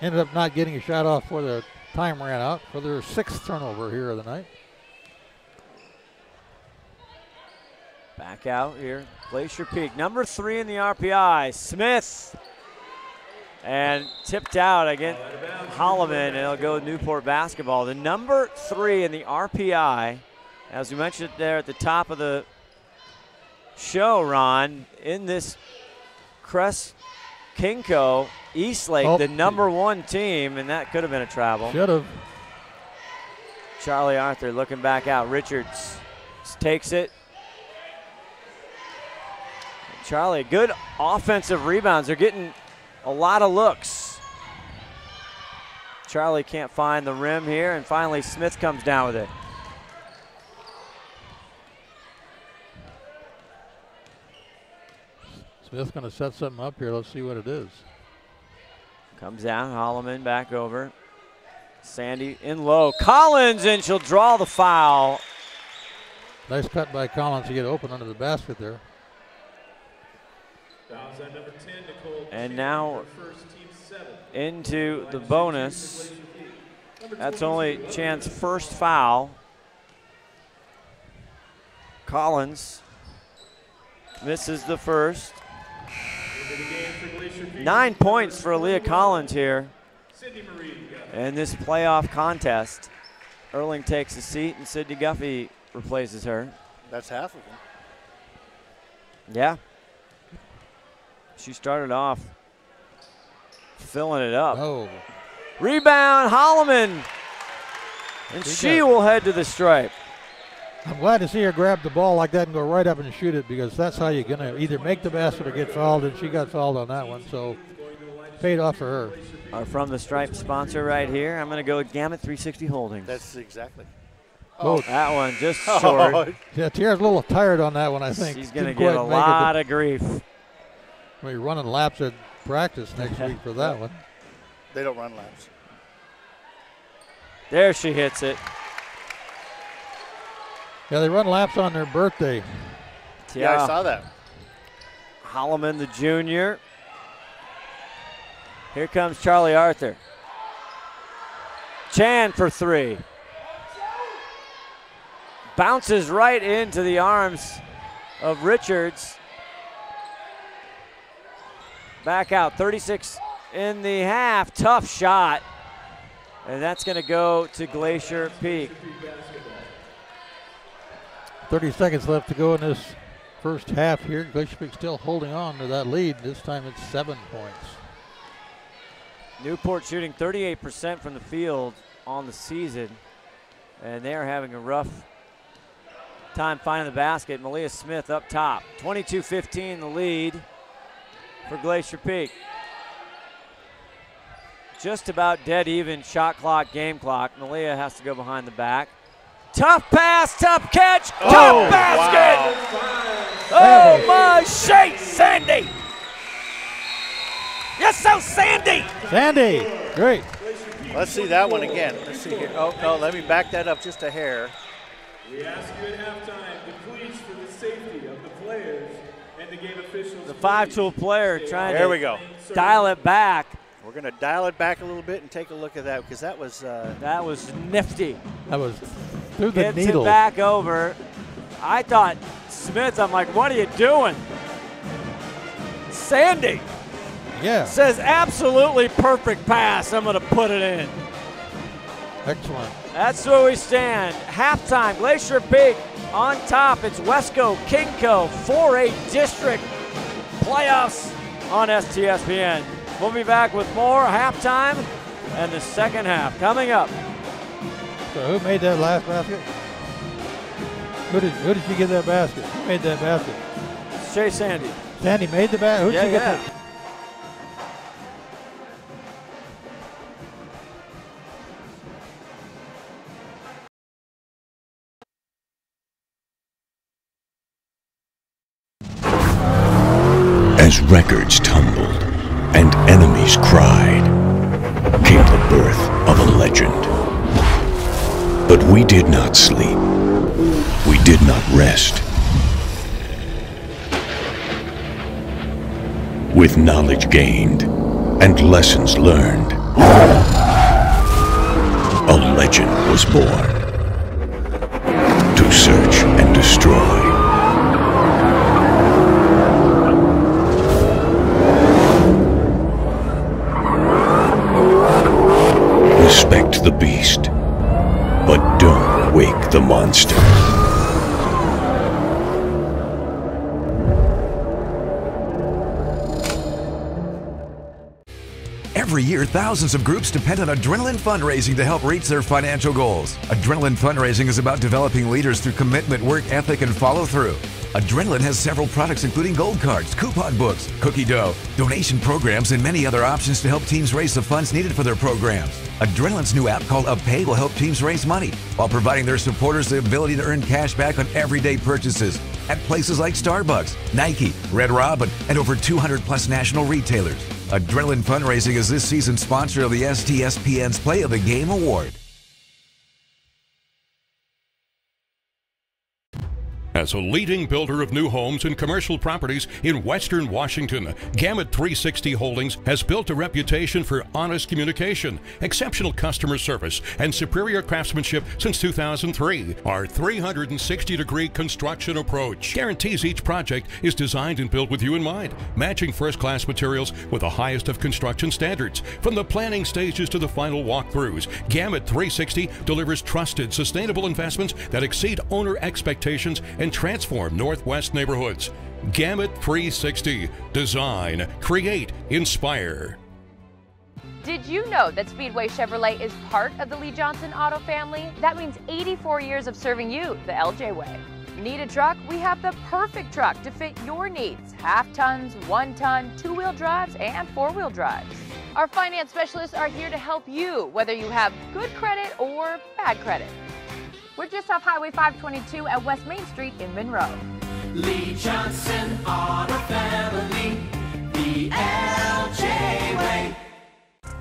ended up not getting a shot off before the time ran out for their 6th turnover here of the night. Back out here, Glacier Peak. Number 3 in the RPI, Smith. And tipped out against Holloman, and it'll go Newport basketball. The number 3 in the RPI, as we mentioned there at the top of the show, Ron, in this Crest Kinko Eastlake, the number 1 team, and that could have been a travel. Should have. Charlie Arthur looking back out. Richards takes it. Charlie, good offensive rebounds. They're getting a lot of looks. Charlie can't find the rim here, and finally Smith comes down with it. Smith's going to set something up here. Let's see what it is. Comes down, Holloman back over. Sandy in low. Collins, and she'll draw the foul. Nice cut by Collins to get open under the basket there. And now into the bonus. That's only Chan's first foul. Collins misses the first. 9 points for Aaliyah Collins here in this playoff contest. Erling takes a seat and Sydney Guffey replaces her. That's half of them. Yeah. She started off filling it up. Oh. Rebound, Holloman. And she will head to the stripe. I'm glad to see her grab the ball like that and go right up and shoot it, because that's how you're going to either make the basket or get fouled, and she got fouled on that one, so paid off for her. Our From the Stripe sponsor right here. I'm going to go with Gamut 360 Holdings. That's exactly. Oh, that one just short. Yeah, Tierra's a little tired on that one, I think. She's going to get a lot of grief. Well, you're running laps at practice next week for that one. They don't run laps. There she hits it. Yeah, they run laps on their birthday. Yeah, I saw that. Holloman, the junior. Here comes Charlie Arthur. Chan for 3. Bounces right into the arms of Richards. Back out, 36 in the half. Tough shot. And that's going to go to Glacier Peak. 30 seconds left to go in this first half here. Glacier Peak still holding on to that lead. This time it's 7 points. Newport shooting 38% from the field on the season, and they're having a rough time finding the basket. Malia Smith up top. 22-15 the lead for Glacier Peak. Just about dead even shot clock, game clock. Malia has to go behind the back. Tough pass, tough catch, tough basket! Wow. Oh my shake, Sandy! Yes, so Sandy! Sandy, great. Let's see that one again. Let's see here. Oh, no, let me back that up just a hair. We ask you at halftime to please, for the safety of the players and the game officials. The 5-tool player trying there we go. Dial it back. We're going to dial it back a little bit and take a look at that, because that was nifty. That was through the Gets needle. It back over. I thought Smith, I'm like, what are you doing? Sandy. Yeah. Says absolutely perfect pass. I'm going to put it in. Excellent. That's where we stand. Halftime, Glacier Peak on top. It's Wesco Kinko 4A District playoffs on STSPN. We'll be back with more halftime and the second half coming up. So who made that last basket? Who did you give that basket? Who made that basket? Shay Sandy. Sandy made the basket? Who did you get that? As records tumbled and enemies cried, came the birth of a legend. But we did not sleep. We did not rest. With knowledge gained and lessons learned, a legend was born to search and destroy. monster. Every year, thousands of groups depend on Adrenaline Fundraising to help reach their financial goals. Adrenaline Fundraising is about developing leaders through commitment, work ethic, and follow-through. Adrenaline has several products including gold cards, coupon books, cookie dough, donation programs, and many other options to help teams raise the funds needed for their programs. Adrenaline's new app called UpPay will help teams raise money while providing their supporters the ability to earn cash back on everyday purchases at places like Starbucks, Nike, Red Robin, and over 200 plus national retailers. Adrenaline Fundraising is this season's sponsor of the STSPN's Play of the Game Award. As a leading builder of new homes and commercial properties in Western Washington, Gamut 360 Holdings has built a reputation for honest communication, exceptional customer service, and superior craftsmanship since 2003. Our 360-degree construction approach guarantees each project is designed and built with you in mind, matching first-class materials with the highest of construction standards. From the planning stages to the final walkthroughs, Gamut 360 delivers trusted, sustainable investments that exceed owner expectations and transform Northwest neighborhoods. Gamut 360. Design, create, inspire. Did you know that Speedway Chevrolet is part of the Lee Johnson Auto family? That means 84 years of serving you the LJ way. Need a truck? We have the perfect truck to fit your needs. Half tons, 1 ton, 2-wheel drives, and 4-wheel drives. Our finance specialists are here to help you, whether you have good credit or bad credit. We're just off Highway 522 at West Main Street in Monroe. Lee Johnson Auto Family, the LJ way.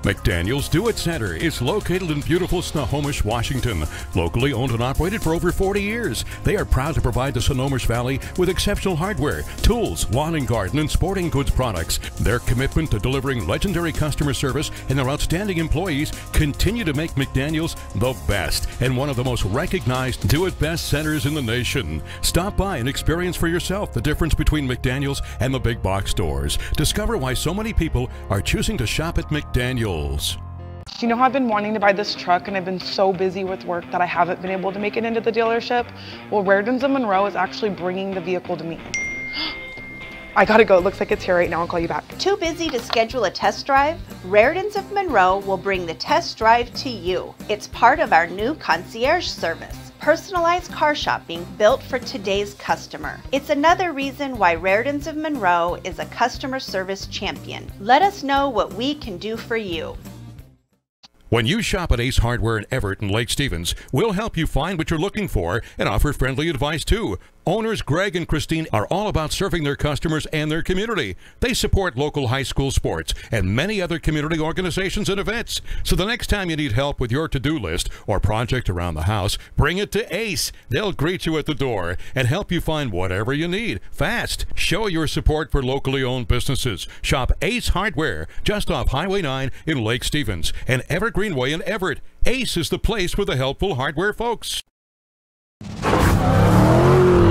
McDaniel's Do-It Center is located in beautiful Snohomish, Washington. Locally owned and operated for over 40 years, they are proud to provide the Snohomish Valley with exceptional hardware, tools, lawn and garden, and sporting goods products. Their commitment to delivering legendary customer service and their outstanding employees continue to make McDaniel's the best and one of the most recognized do-it-best centers in the nation. Stop by and experience for yourself the difference between McDaniel's and the big box stores. Discover why so many people are choosing to shop at McDaniel's. You know how I've been wanting to buy this truck and I've been so busy with work that I haven't been able to make it into the dealership? Well, Rairdens of Monroe is actually bringing the vehicle to me. I gotta go, it looks like it's here right now, I'll call you back. Too busy to schedule a test drive? Rairdens of Monroe will bring the test drive to you. It's part of our new concierge service. Personalized car shopping built for today's customer. It's another reason why Rairdens of Monroe is a customer service champion. Let us know what we can do for you. When you shop at Ace Hardware in Everett and Lake Stevens, we'll help you find what you're looking for and offer friendly advice too. Owners Greg and Christine are all about serving their customers and their community. They support local high school sports and many other community organizations and events. So the next time you need help with your to-do list or project around the house, bring it to Ace. They'll greet you at the door and help you find whatever you need fast. Show your support for locally owned businesses. Shop Ace Hardware just off Highway 9 in Lake Stevens and Everett Greenway in Everett. Ace is the place for the helpful hardware folks.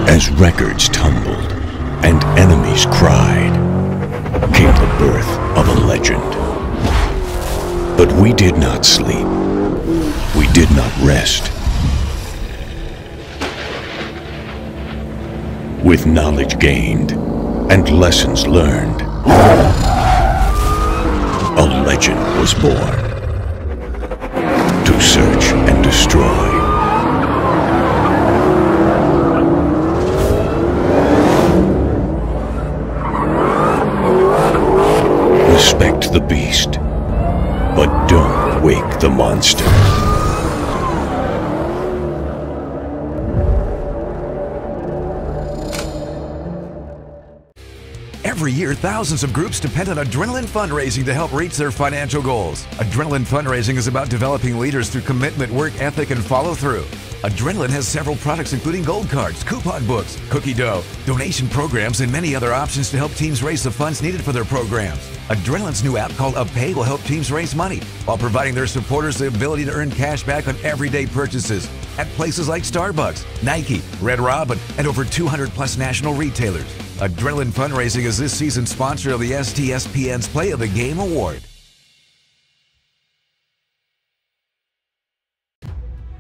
As records tumbled and enemies cried, came the birth of a legend. But we did not sleep. We did not rest. With knowledge gained and lessons learned, a legend was born to search and destroy. Respect the beast, but don't wake the monster. Every year, thousands of groups depend on Adrenaline Fundraising to help reach their financial goals. Adrenaline Fundraising is about developing leaders through commitment, work ethic, and follow-through. Adrenaline has several products including gold cards, coupon books, cookie dough, donation programs, and many other options to help teams raise the funds needed for their programs. Adrenaline's new app called UpPay will help teams raise money while providing their supporters the ability to earn cash back on everyday purchases at places like Starbucks, Nike, Red Robin, and over 200 plus national retailers. Adrenaline Fundraising is this season's sponsor of the STSPN's Play of the Game Award.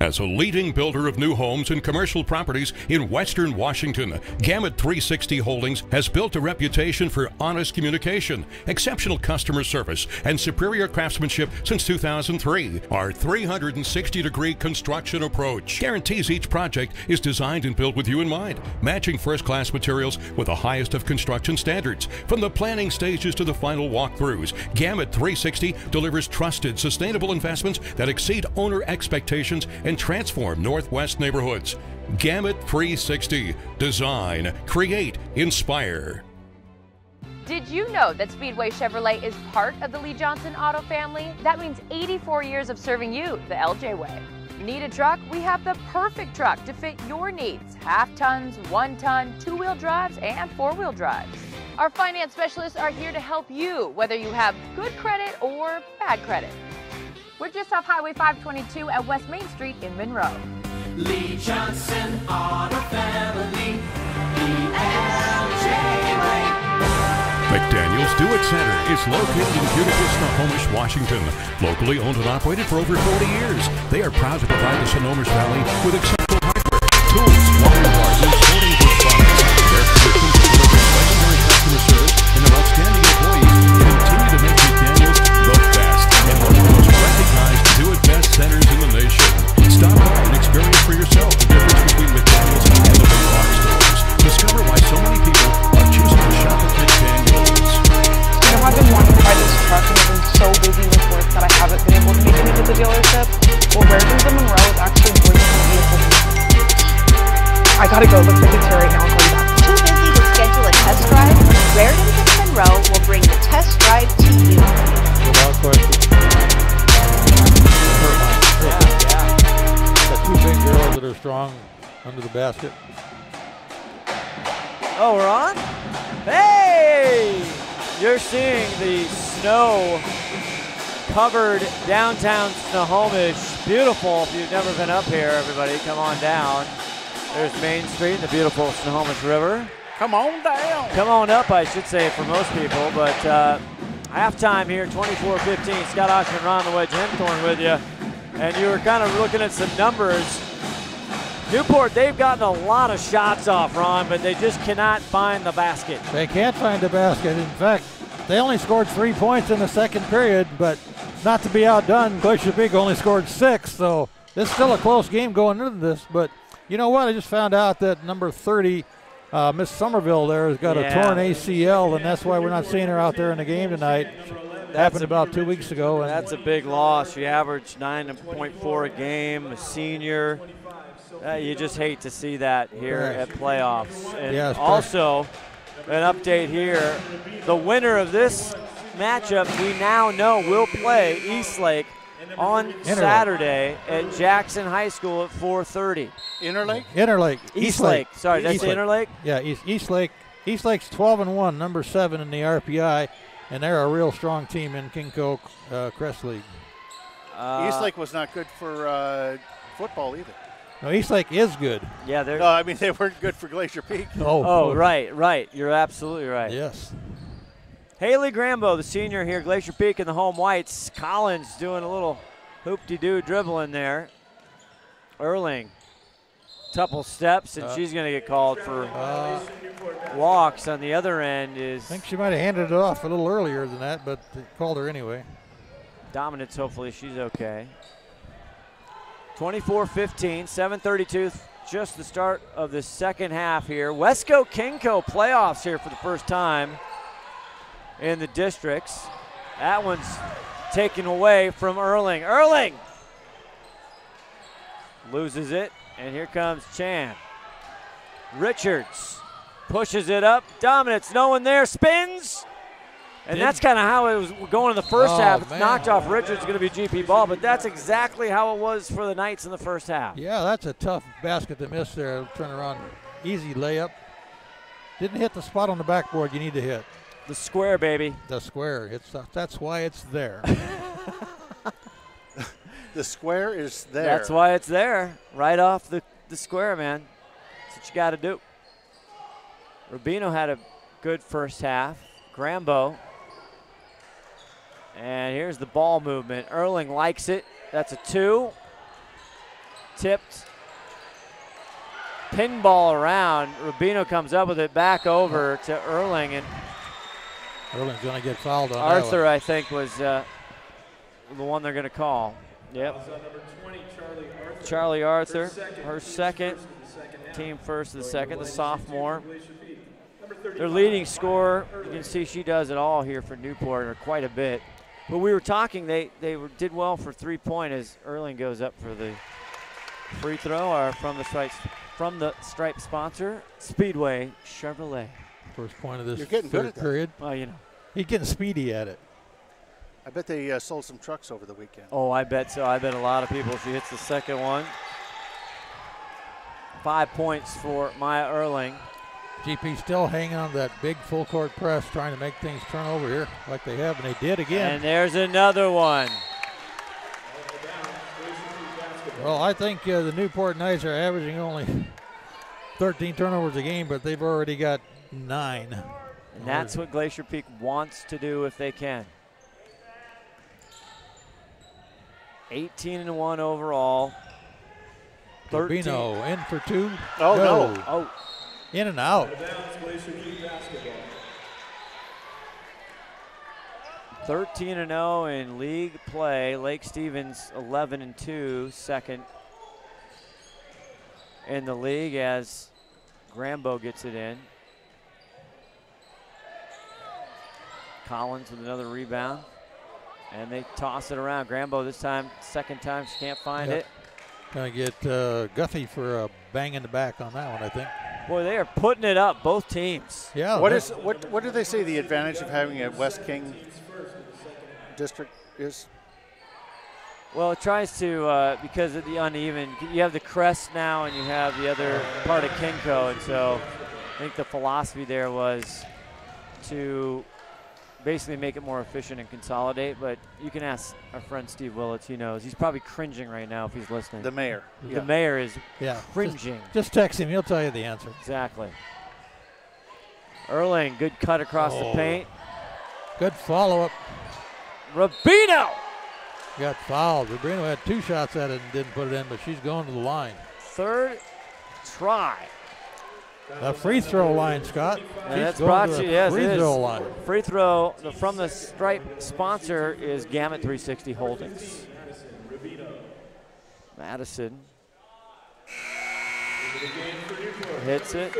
As a leading builder of new homes and commercial properties in Western Washington, Gamut 360 Holdings has built a reputation for honest communication, exceptional customer service, and superior craftsmanship since 2003. Our 360-degree construction approach guarantees each project is designed and built with you in mind, matching first-class materials with the highest of construction standards. From the planning stages to the final walkthroughs, Gamut 360 delivers trusted, sustainable investments that exceed owner expectations and transform Northwest neighborhoods. Gamut 360. Design, create, inspire. Did you know that Speedway Chevrolet is part of the Lee Johnson Auto family? That means 84 years of serving you the LJ way. Need a truck? We have the perfect truck to fit your needs. Half tons, 1 ton, 2-wheel drives, and 4-wheel drives. Our finance specialists are here to help you, whether you have good credit or bad credit. We're just off Highway 522 at West Main Street in Monroe. Lee Johnson Auto Family, the LJ way. McDaniel's Do It Center is located in beautiful Snohomish, Washington. Locally owned and operated for over 40 years, they are proud to provide the Snohomish Valley with exceptional hardware, tools, water bars, and sporting goods products. Their commitment to delivering legendary customer service and their outstanding employees continue to make McDaniel's the best and one of the most recognized Do It Best centers in the nation. Stop by and experience for yourself the difference between McDaniel's and the big box stores. Discover why so many people are choosing to shop at McDaniel's. I've been wanting to buy this truck and I've been so busy with work that I haven't been able to make it into the dealership. Well, Raritan's of Monroe is actually bringing the vehicle to me. I gotta go. Looks like it's here right now. I'll call you back. Too busy to schedule a test drive? Raritan's of Monroe will bring the test drive to you. Without question. Got 2 big girls that are strong under the basket. Oh, we're on? Hey! You're seeing the snow-covered downtown Snohomish. Beautiful. If you've never been up here, everybody, come on down. There's Main Street and the beautiful Snohomish River. Come on down. Come on up, I should say, for most people. But halftime here, 24-15. Scott Oshman, Ron the Wedge Henthorn with you. And you were kind of looking at some numbers. Newport, they've gotten a lot of shots off, Ron, but they just cannot find the basket. They can't find the basket. In fact, they only scored 3 points in the second period, but not to be outdone, Glacier Peak only scored 6, so it's still a close game going into this. But you know what? I just found out that number 30, Miss Somerville there, has got a torn ACL, and that's why we're not seeing her out there in the game tonight. Happened about 2 weeks ago. And that's a big loss. She averaged 9.4 a game, a senior. You just hate to see that here at playoffs. And also, an update here. The winner of this matchup, we now know, will play Eastlake on Saturday at Jackson High School at 4:30. Interlake? Interlake. Eastlake. Sorry, did I say Interlake? Yeah, Eastlake. Eastlake's 12-1, number 7 in the RPI, and they're a real strong team in King Coke Crest League. Eastlake was not good for football either. No, Eastlake is good. Yeah, they're. No, I mean they weren't good for Glacier Peak. Oh, right. You're absolutely right. Yes. Haley Grambo, the senior here, Glacier Peak in the home whites. Collins doing a little hoop-de-doo dribbling there. Erling, couple steps, and she's going to get called for walks. On the other end is. I think she might have handed it off a little earlier than that, but they called her anyway. Dominance, hopefully she's okay. 24-15, 7:32, just the start of the second half here. Wesco Kingco playoffs here for the first time in the districts. That one's taken away from Erling. Erling loses it, and here comes Chan. Richards pushes it up. Dominance, no one there, spins. And that's kind of how it was going in the first half. It's knocked off Richards, going to be GP ball, but that's exactly how it was for the Knights in the first half. Yeah, that's a tough basket to miss there. Turn around, easy layup. Didn't hit the spot on the backboard you need to hit. The square, baby. The square. That's why it's there. The square is there. That's why it's there. Right off the square, man. That's what you got to do. Rubino had a good first half. Grambo. And here's the ball movement. Erling likes it. That's a 2. tipped pinball around. Rubino comes up with it back over to Erling, and Erling's going to get fouled on Arthur, that one. I think, was the one they're going to call. Yep. Number 20, Charlie Arthur, her second, team first of the second, the sophomore. Their leading scorer, you can see she does it all here for Newport, or quite a bit. But we were talking, they did well for 3-point as Erling goes up for the free throw, or from the stripe sponsor, Speedway Chevrolet. First point of this You're getting good third at that. period. Well, you know. He's getting speedy at it. I bet they sold some trucks over the weekend. Oh, I bet so. I bet a lot of people. She hits the second one. 5 points for Maya Erling. GP still hanging on that big full court press, trying to make things turn over here like they have, and they did again. And there's another one. Well, I think the Newport Knights are averaging only 13 turnovers a game, but they've already got 9. And that's what Glacier Peak wants to do if they can. 18-1 overall. 13. Rubino in for 2. Oh, no. Oh. In and out. 13-0 in league play. Lake Stevens 11-2, second in the league as Grambo gets it in. Collins with another rebound. And they toss it around. Grambo this time, second time, she can't find it. Gonna get Guffey for a bang in the back on that one, I think. Boy, they are putting it up, both teams. Yeah. What do they say the advantage of having a West King district is? Well, it tries to, because of the uneven, you have the crest now and you have the other part of Kinko, and so I think the philosophy there was to basically make it more efficient and consolidate, but you can ask our friend Steve Willits, he knows. He's probably cringing right now if he's listening. The mayor. The mayor is cringing. Just text him, he'll tell you the answer. Exactly. Erling, good cut across the paint. Good follow-up. Rubino! Got fouled. Rubino had 2 shots at it and didn't put it in, but she's going to the line. Third try. The free throw line, Scott. And that's brought to you, yes, free it is. throw line. Free throw from the stripe sponsor is Gamut 360 Holdings. Madison hits it.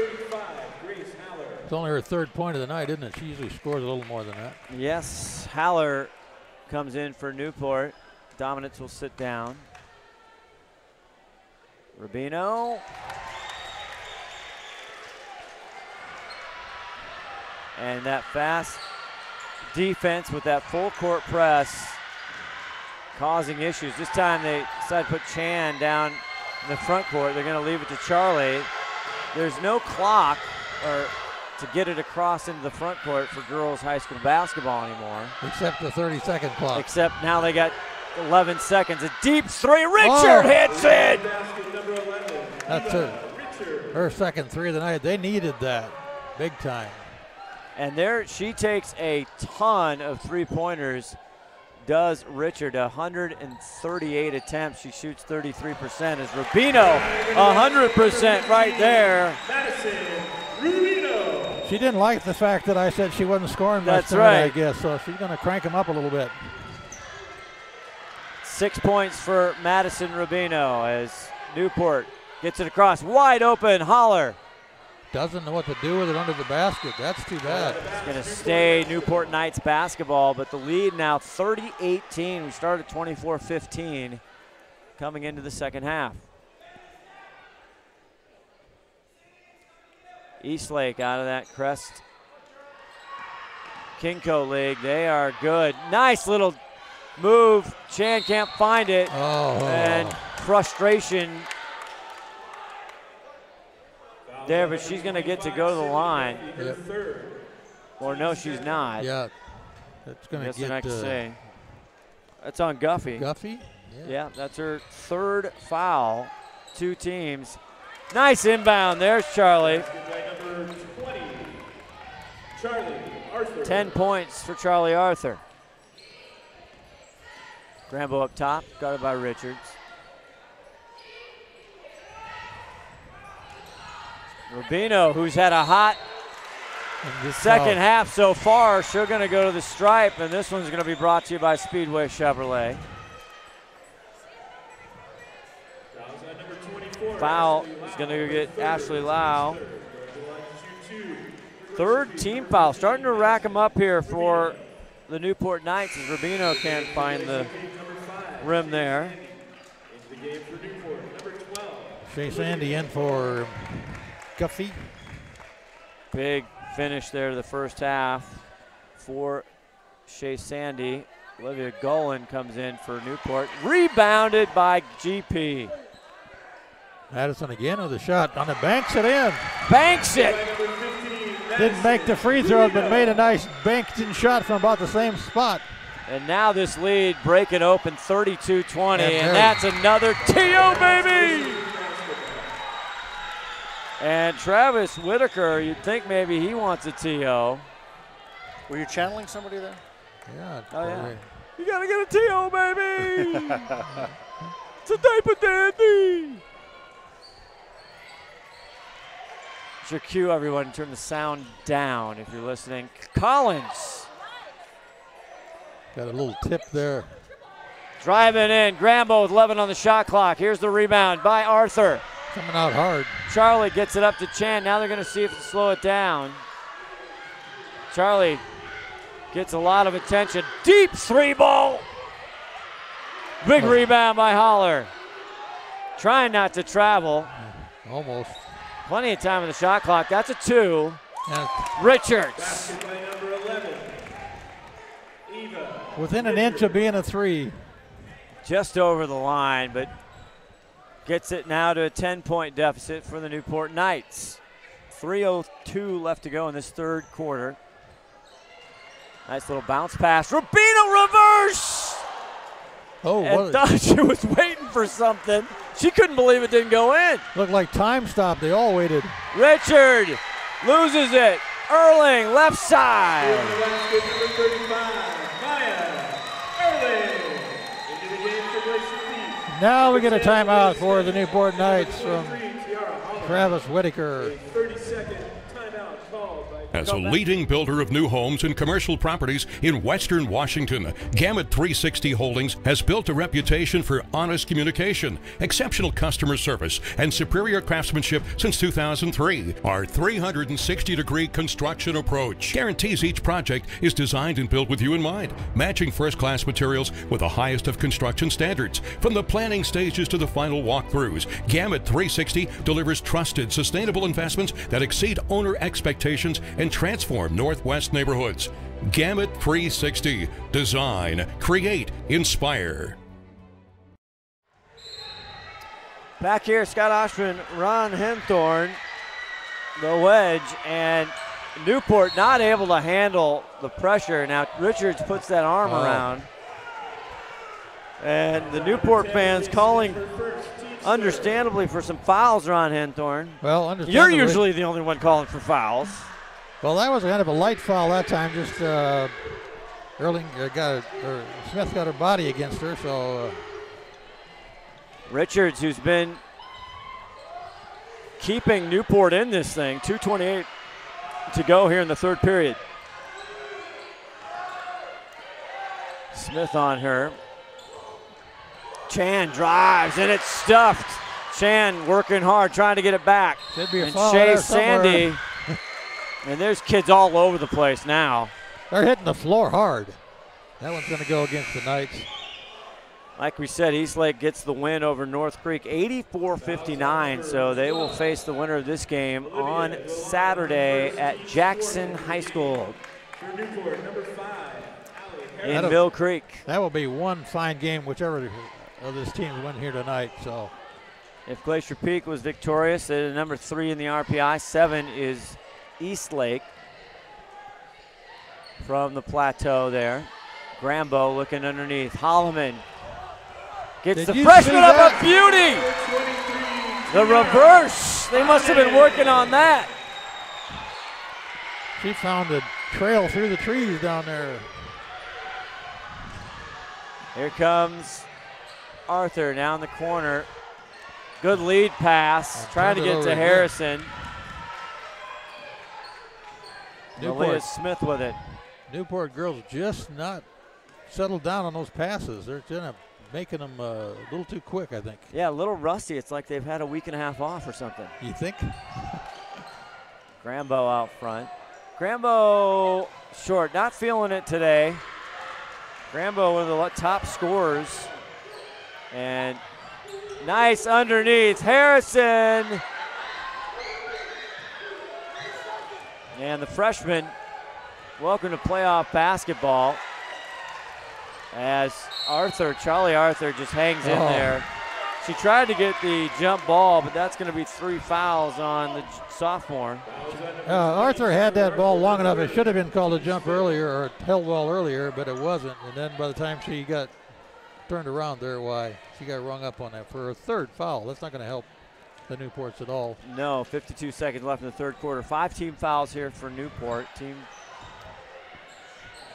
It's only her 3rd point of the night, isn't it? She usually scores a little more than that. Yes, Haller comes in for Newport. Dominance will sit down. Rubino. And that fast defense with that full court press causing issues. This time they decided to put Chan down in the front court. They're going to leave it to Charlie. There's no clock to get it across into the front court for girls high school basketball anymore. Except the 30-second clock. Except now they got 11 seconds. A deep 3. Richard hits it! That's her second 3 of the night. They needed that big time. And there she takes a ton of 3-pointers, does Richard. 138 attempts. She shoots 33%. As Rubino, 100% right there. She didn't like the fact that I said she wasn't scoring much That's tonight, right. I guess, so she's going to crank them up a little bit. 6 points for Madison Rubino as Newport gets it across. Wide open, Holler. Doesn't know what to do with it under the basket. That's too bad. It's going to stay Newport Knights basketball, but the lead now 30-18. We started 24-15 coming into the second half. Eastlake out of that Crest Kinko League. They are good. Nice little move. Chan can't find it. And frustration there, but she's going to get to go to the line. Yep. Or no, she's not. Yeah, that's going to get. Say. That's on Guffey. Guffey? Yeah, that's her 3rd foul. 2 teams. Nice inbound. There's Charlie. 10 points for Charlie Arthur. Grambo up top, guarded by Richards. Rubino, who's had a hot second half so far, she's going to go to the stripe, and this one's going to be brought to you by Speedway Chevrolet. Foul is going to get Ashley Lau. Third team foul, starting to rack them up here for the Newport Knights as Rubino can't find the rim there. Shea Sandy in for Guffey. Big finish there to the first half for Shea Sandy. Olivia Golan comes in for Newport. Rebounded by GP. Madison again with a shot on the banks it in. Banks it. Didn't make the free throw, but made a nice banked-in shot from about the same spot. And now this lead breaking open 32-20, and that's another TO, baby! And Travis Whitaker, you'd think maybe he wants a TO. Were you channeling somebody there? Yeah. Oh, yeah. You gotta get a TO, baby! It's a diaper dandy! It's your cue, everyone. Turn the sound down if you're listening. Collins. Got a little tip there. Driving in. Grambo with 11 on the shot clock. Here's the rebound by Arthur. Coming out hard. Charlie gets it up to Chan. Now they're going to see if they slow it down. Charlie gets a lot of attention. Deep three ball. Big rebound by Holler. Trying not to travel. Almost. Plenty of time on the shot clock. That's a 2. Yeah. Richards. Within an inch of being a 3. Just over the line, but gets it now to a 10-point deficit for the Newport Knights. 3:02 left to go in this third quarter. Nice little bounce pass. Rubino reverse! Oh, and thought she was waiting for something. She couldn't believe it didn't go in. Looked like time stopped. They all waited. Richard loses it. Erling, left side. Now we get a timeout for the Newport Knights from Travis Whitaker. 30-second timeout called by As a leading builder of new homes and commercial properties in Western Washington, Gamut 360 Holdings has built a reputation for honest communication, exceptional customer service, and superior craftsmanship since 2003. Our 360-degree construction approach guarantees each project is designed and built with you in mind, matching first-class materials with the highest of construction standards. From the planning stages to the final walkthroughs, Gamut 360 delivers trusted, sustainable investments that exceed owner expectations and transform Northwest neighborhoods. Gamut 360. Design, create, inspire. Back here, Scott Oshman, Ron Henthorn, the wedge, and Newport not able to handle the pressure. Now Richards puts that arm around. And the Newport fans calling, understandably, for some fouls, Ron Henthorn. Well, understandably. You're usually the only one calling for fouls. Well, that was kind of a light foul that time. Just Smith got her body against her, so. Richards, who's been keeping Newport in this thing. 2:28 to go here in the third period. Smith on her. Chan drives, and it's stuffed. Chan working hard, trying to get it back. Should be a and foul Shea there Sandy. And there's kids all over the place now. They're hitting the floor hard. That one's going to go against the Knights. Like we said, Eastlake gets the win over North Creek, 84-59. So they will face the winner of this game on Saturday at Jackson High School in Mill Creek. That will be one fine game, whichever of this team win here tonight. So, if Glacier Peak was victorious, they're number 3 in the RPI. 7 is Eastlake from the plateau there. Grambo looking underneath. Holloman gets the freshman up a beauty. The reverse. They must have been working on that. She found a trail through the trees down there. Here comes Arthur down the corner. Good lead pass. Trying to get to Harrison. Malia Smith with it. Newport girls just not settled down on those passes. They're kind of making them a little too quick, I think. Yeah, a little rusty. It's like they've had a week and a half off or something. You think? Grambo out front. Grambo short, not feeling it today. Grambo one of the top scorers. And nice underneath, Harrison. And the freshman, welcome to playoff basketball. As Charlie Arthur just hangs in there. She tried to get the jump ball, but that's going to be 3 fouls on the sophomore. Arthur had that ball long enough. It should have been called a jump earlier or a held ball earlier, but it wasn't. And then by the time she got turned around there, she got rung up on that for her 3rd foul. That's not going to help the Newports at all. No, 52 seconds left in the 3rd quarter. 5 team fouls here for Newport.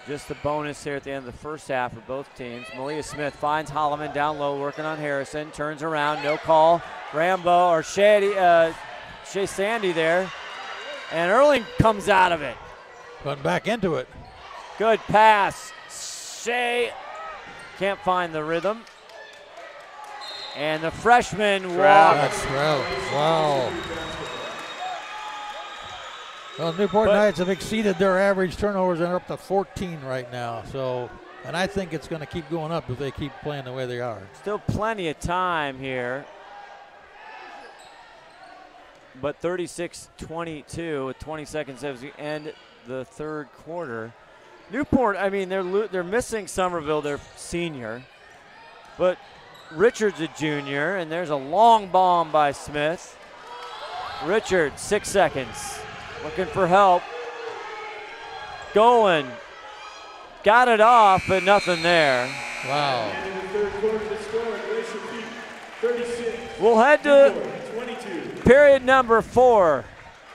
Just the bonus here at the end of the first half for both teams. Malia Smith finds Holloman down low, working on Harrison. Turns around, no call. Rambo or Shea Sandy there. And Erling comes out of it. Going back into it. Good pass. Shea can't find the rhythm. And the freshman walks. Wow. Well, Newport Knights have exceeded their average turnovers and are up to 14 right now. And I think it's going to keep going up if they keep playing the way they are. Still plenty of here. But 36-22 with 20 seconds as we end the 3rd quarter. Newport, I mean, they're missing Somerville, their senior. But Richards a junior, and there's a long bomb by Smith. Richards, 6 seconds. Looking for help. Going. Got it off, but nothing there. Wow. We'll head to period number 4.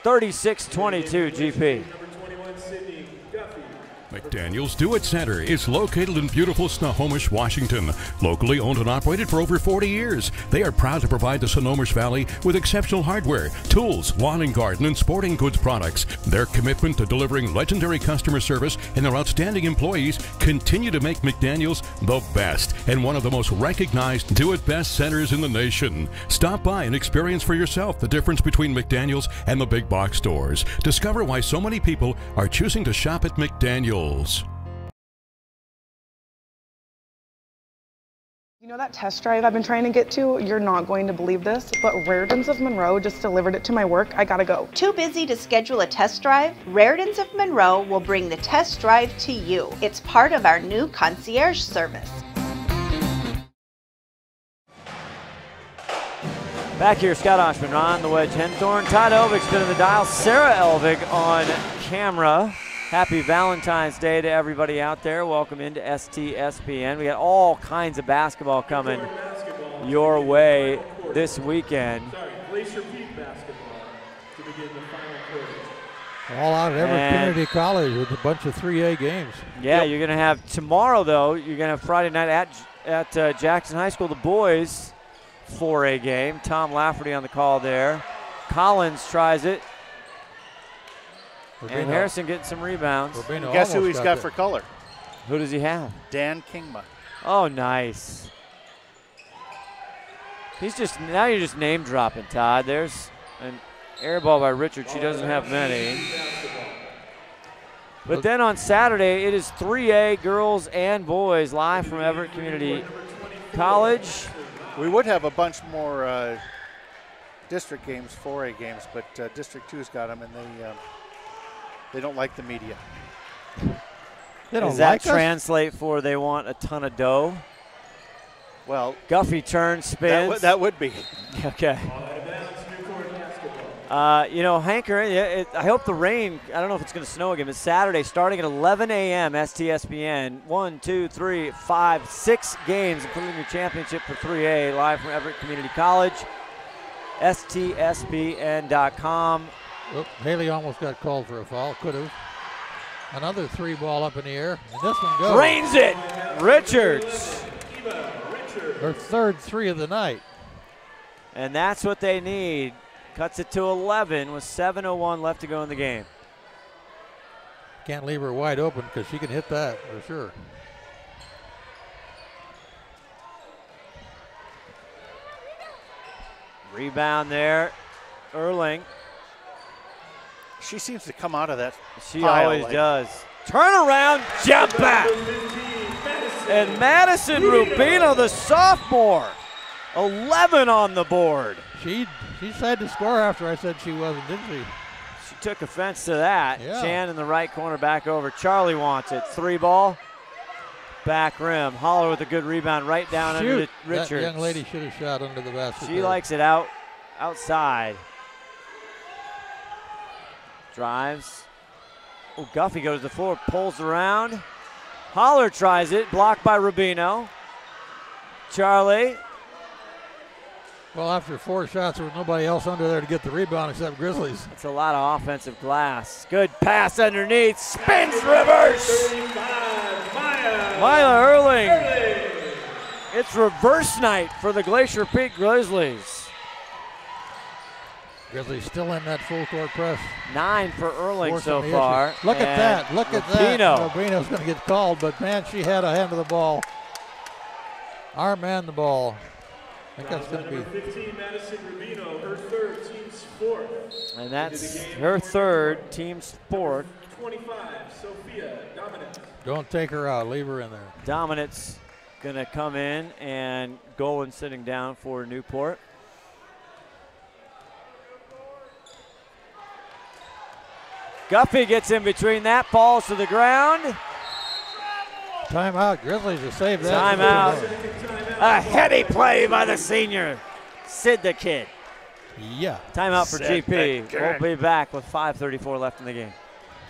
36-22 GP. McDaniel's Do-It Center is located in beautiful Snohomish, Washington. Locally owned and operated for over 40 years, they are proud to provide the Snohomish Valley with exceptional hardware, tools, lawn and garden, and sporting goods products. Their commitment to delivering legendary customer service and their outstanding employees continue to make McDaniel's the best and one of the most recognized do-it-best centers in the nation. Stop by and experience for yourself the difference between McDaniel's and the big box stores. Discover why so many people are choosing to shop at McDaniel's. You know that test drive I've been trying to get to? You're not going to believe this, but Raritan's of Monroe just delivered it to my work. I gotta go. Too busy to schedule a test drive? Raritan's of Monroe will bring the test drive to you. It's part of our new concierge service. Back here, Scott Oshman, Ron the Wedge Henthorn, Todd Elvig spinning the dial, Sarah Elvig on camera. Happy Valentine's Day to everybody out there. Welcome into STSPN. We got all kinds of basketball coming your way this weekend. Glacier Peak basketball to begin the final quarter. All out at Everett Community College with a bunch of 3A games. Yeah, you're going to have tomorrow, though, you're going to have Friday night at Jackson High School, the boys 4A game. Tom Lafferty on the call there. Collins tries it. And Harrison getting some rebounds. Guess who he's got for color? Who does he have? Dan Kingma. Oh, nice. Now you're just name dropping, Todd. There's an air ball by Richard. She doesn't have many. But then on Saturday, it is 3A girls and boys live from Everett Community College. We would have a bunch more district games, 4A games, but District 2's got them, and they don't like the media. Does that translate for they want a ton of dough? Well, Guffey turns, spins. That would be. Okay. Hanker, I hope the rain, I don't know if it's going to snow again, but Saturday starting at 11 a.m. STSPN. 1, 2, 3, 5, 6 games, including your championship for 3A, live from Everett Community College. STSPN.com. Oop, Haley almost got called for a foul. Could have. Another 3-ball up in the air. And this one goes. Drains it. Richards. Her 3rd 3 of the night. And that's what they need. Cuts it to 11 with 7:01 left to go in the game. Can't leave her wide open because she can hit that for sure. Rebound there, Erling. She seems to come out of that. She always does. Turn around, jump back. And Madison Rubino, the sophomore, 11 on the board. She decided to score after I said she wasn't, didn't she? She took offense to that. Yeah. Chan in the right corner, back over. Charlie wants it. 3 ball, back rim. Holler with a good rebound right down under Richards. That young lady should have shot under the basket. She likes it outside. Drives. Oh, Guffey goes to the floor, pulls around. Holler tries it, blocked by Rubino. Charlie. Well, after 4 shots, there was nobody else under there to get the rebound except Grizzlies. That's a lot of offensive glass. Good pass underneath, spins reverse. Maya Erling. It's reverse night for the Glacier Peak Grizzlies. Grizzlies still in that full court press. 9 for Erling so far. Look at that. Look at that. Rubino. Rubino's going to get called, but man, she had a hand of the ball. Our man the ball. I think that's going to be 15, Madison Rubino, her third, team's fourth. And that's her third, team's fourth. 25, Sophia Dominant. Don't take her out. Leave her in there. Dominant's going to come in and go and sitting down for Newport. Guffey gets in between that, falls to the ground. Timeout. Grizzlies to save that. Timeout. A heady play by the senior, Sid the Kid. Yeah. Timeout for GP. We'll be back with 5:34 left in the game.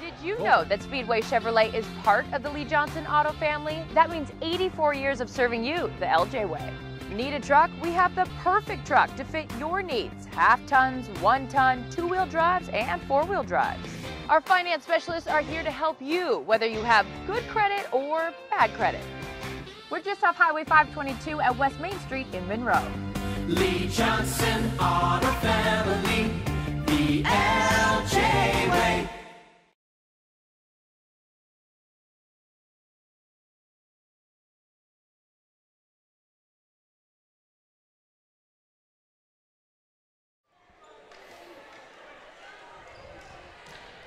Did you know that Speedway Chevrolet is part of the Lee Johnson Auto family? That means 84 years of serving you the LJ way. Need a truck? We have the perfect truck to fit your needs. Half tons, 1 ton, 2-wheel drives, and 4-wheel drives. Our finance specialists are here to help you, whether you have good credit or bad credit. We're just off Highway 522 at West Main Street in Monroe. Lee Johnson Auto Family, the LJ way.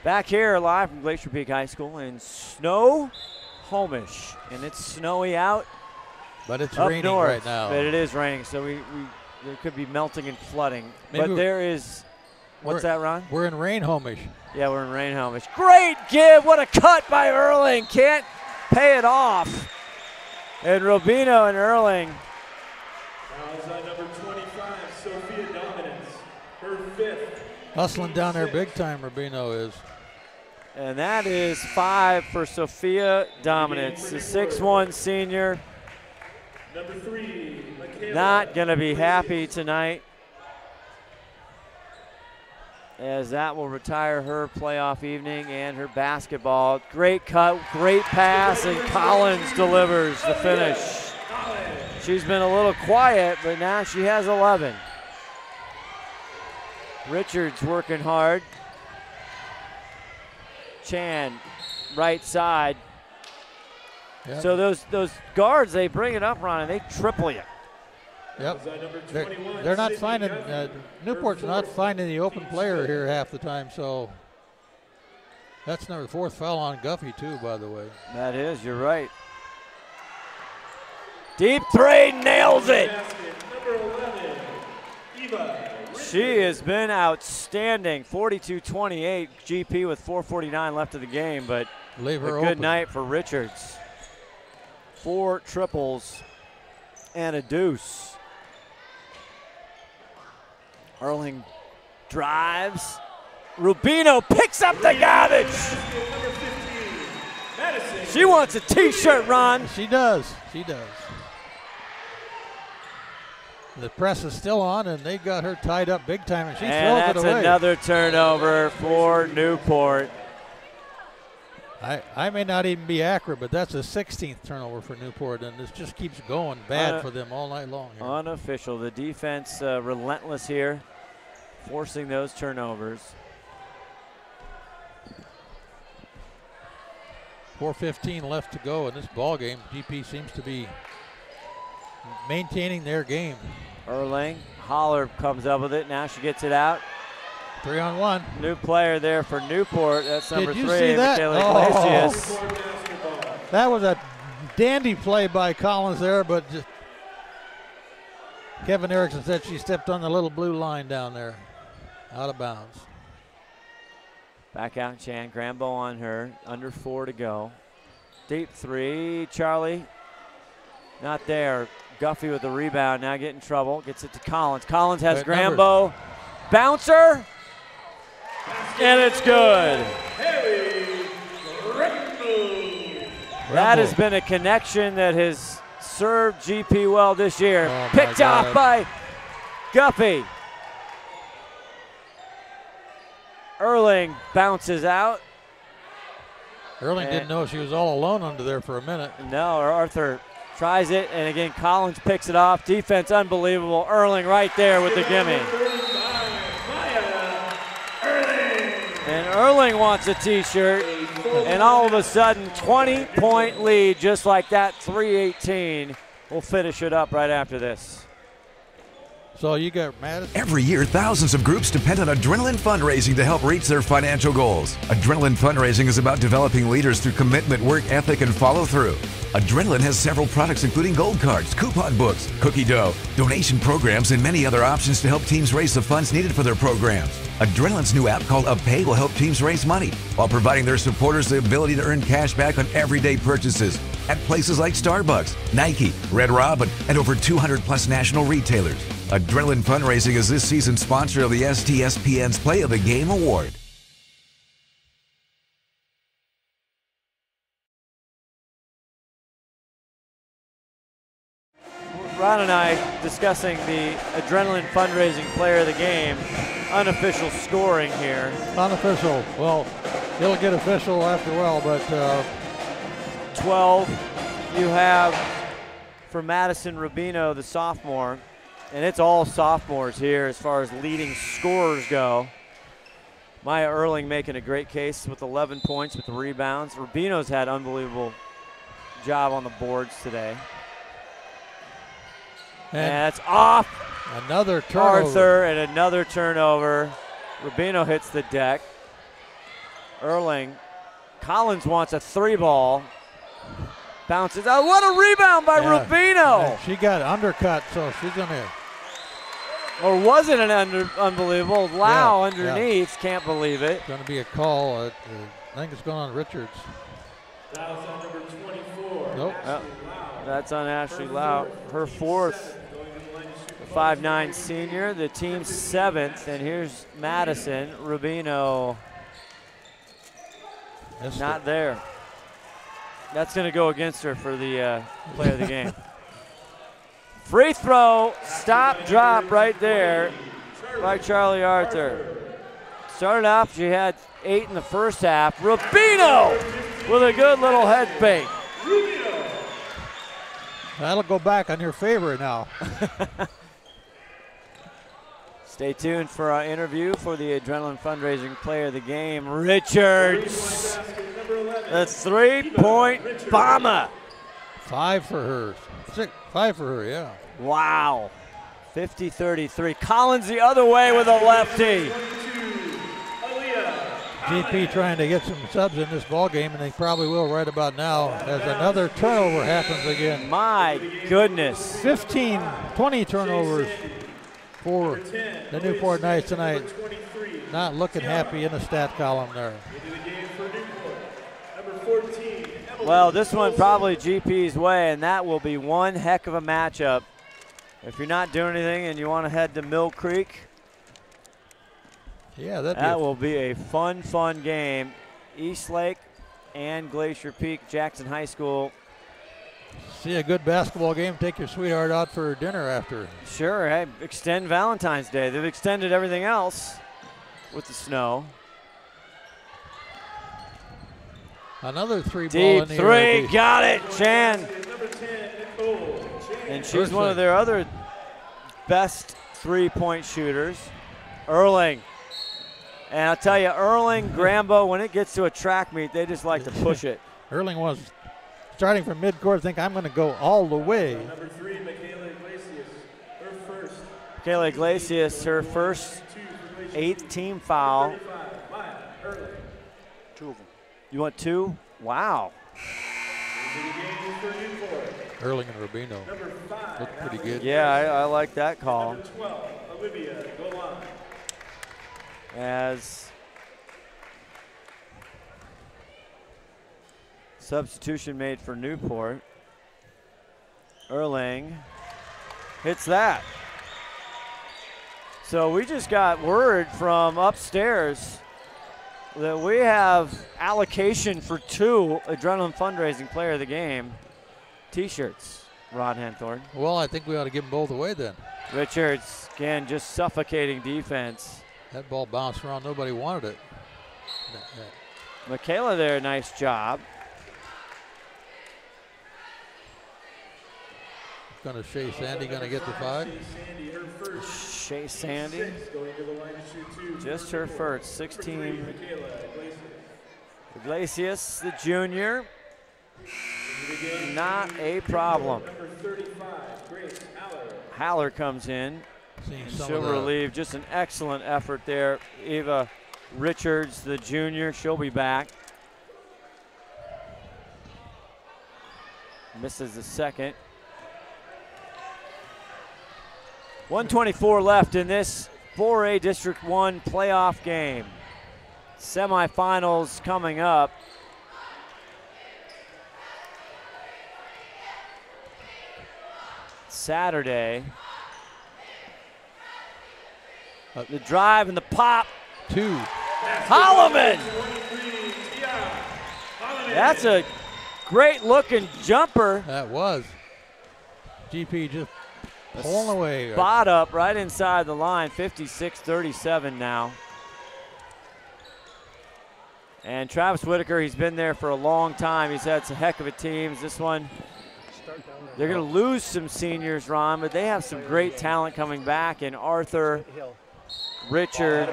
Back here live from Glacier Peak High School in Snohomish. And it's snowy out. But it's up raining north, right now. But it is raining, so there could be melting and flooding. Maybe but there is, what's that, Ron? We're in Rainhomish. Yeah, we're in Rainhomish. Great give, what a cut by Erling. Can't pay it off. And Rubino and Erling. Fouls on number 25, Sophia Dominance, her fifth. Hustling down there big time, Rubino is. And that is 5 for Sophia Dominance, the 6'1" senior. Number 3, Michaela. Not going to be happy tonight, as that will retire her playoff evening and her basketball. Great cut, great pass, and Collins delivers the finish. She's been a little quiet, but now she has 11. Richards working hard. Chan, right side. Yep. So those guards, they bring it up, Ron, and they triple you. Yep. They're not finding, Newport's not finding the open player here half the time, so that's number 4th foul on Guffey too, by the way. That is, you're right. Deep three, nails it. Number 11, Eva. She has been outstanding. 42-28, GP with 4:49 left of the game, but leave her a good open. night for Richards. 4 triples and a deuce. Erling drives. Rubino picks up the garbage. She wants a t-shirt, Ron. She does. She does. The press is still on, and they got her tied up big time, and she throws it away. That's another turnover for Newport. I may not even be accurate, but that's a 16th turnover for Newport, and this just keeps going bad for them all night long here. Unofficial. The defense relentless here, forcing those turnovers. 4:15 left to go in this ball game. GP seems to be maintaining their game. Erling, Holler comes up with it. Now she gets it out. 3-on-1. New player there for Newport. That's number 3, see that? Glacier. That was a dandy play by Collins there, but just Kevin Erickson said she stepped on the little blue line down there, out of bounds. Back out Chan, Grambo on her, under 4 to go. Deep 3, Charlie, not there. Guffey with the rebound, now getting in trouble, gets it to Collins. Collins has Grambo, bouncer, and it's good. That has been a connection that has served GP well this year. Picked off by Guffey. Erling bounces out. Erling didn't know she was all alone under there for a minute. No, Arthur tries it, and again, Collins picks it off. Defense unbelievable. Erling right there with the gimme. And Erling wants a t-shirt, and all of a sudden, 20-point lead just like that, 3:18. We'll finish it up right after this. So you got Madison. Every year, thousands of groups depend on Adrenaline Fundraising to help reach their financial goals. Adrenaline Fundraising is about developing leaders through commitment, work ethic, and follow through. Adrenaline has several products including gold cards, coupon books, cookie dough, donation programs, and many other options to help teams raise the funds needed for their programs. Adrenaline's new app called UpPay will help teams raise money while providing their supporters the ability to earn cash back on everyday purchases at places like Starbucks, Nike, Red Robin, and over 200 plus national retailers. Adrenaline Fundraising is this season's sponsor of the STSPN's Play of the Game Award. Ron and I discussing the Adrenaline Fundraising Player of the Game. Unofficial scoring here. Unofficial. Well, it'll get official after a while, but 12 you have for Madison Rubino, the sophomore, and it's all sophomores here as far as leading scorers go. Maya Erling making a great case with 11 points with the rebounds. Rubino's had unbelievable job on the boards today. And that's off. Another turnover. Arthur and another turnover. Rubino hits the deck. Erling. Collins wants a 3-ball. Bounces out. What a rebound by Rubino. And she got undercut, so she's going to. Or was it an unbelievable? Lau underneath. Can't believe it. It's going to be a call. I think it's going on Richards. That was on number 24. Nope. That's on Ashley Lau. Her 4th. 5'9" senior, the team's 7th, and here's Madison. Rubino not there. That's going to go against her for the play of the game. Free throw, stop, drop right there by Charlie Arthur. Started off, she had 8 in the first half. Rubino with a good little head fake. That'll go back on your favor now. Stay tuned for our interview for the Adrenaline Fundraising Player of the Game, Richards. The 3-point bomber. 5 for her. 5 for her, yeah. Wow. 50-33. Collins the other way with a lefty. GP trying to get some subs in this ball game, and they probably will right about now as another turnover happens again. My goodness. 20 turnovers for the Newport Knights tonight. Not looking happy in the stat column there. Well, this one probably GP's way, and that will be one heck of a matchup. If you're not doing anything and you want to head to Mill Creek, yeah, that will be a fun game. Eastlake and Glacier Peak, Jackson High School. See a good basketball game, take your sweetheart out for dinner after. Sure, hey, extend Valentine's Day. They've extended everything else with the snow. Another 3-ball Deep in the three, air. got it, Chan. And she's one of their other best 3-point shooters. Erling. And I'll tell you, Erling, Grambo, when it gets to a track meet, they just like to push it. Erling was starting from midcourt, think I'm going to go all the way. Number 3, Michaela Iglesias, her first. Michaela Iglesias, her first 8th team foul. 35, Maya Erling. 2 of them. You want 2? Wow. Into the game for Newport. Erling and Rubino Number 5, look pretty good. Yeah, I like that call. Number 12, Olivia Golan. As substitution made for Newport. Erling hits that. So we just got word from upstairs that we have allocation for 2 Adrenaline Fundraising Player of the Game t-shirts, Ron Henthorn. Well, I think we ought to give them both away then. Richards, again, just suffocating defense. That ball bounced around. Nobody wanted it. Michaela there, nice job. Going to Shea Sandy going to get the 5. Sandy, her first. Shea Sandy, 6, going to the line to shoot 2. just her first, 16. Michaela Iglesias. Iglesias, the junior, Into the game, not a problem. number 35, Grace Haller. Haller comes in. Seeing some She'll of the relieve. Just an excellent effort there. Eva Richards, the junior, she'll be back. Misses the second. 1:24 left in this 4A District 1 playoff game. Semifinals coming up. Saturday. The drive and the pop. 2. Holloman! That's a great looking jumper. That was. GP just pulling away. Spot up right inside the line. 56-37 now. And Travis Whitaker, he's been there for a long time. He's had some heck of a teams. This one, they're going to lose some seniors, Ron, but they have some great talent coming back. And Arthur, Richards,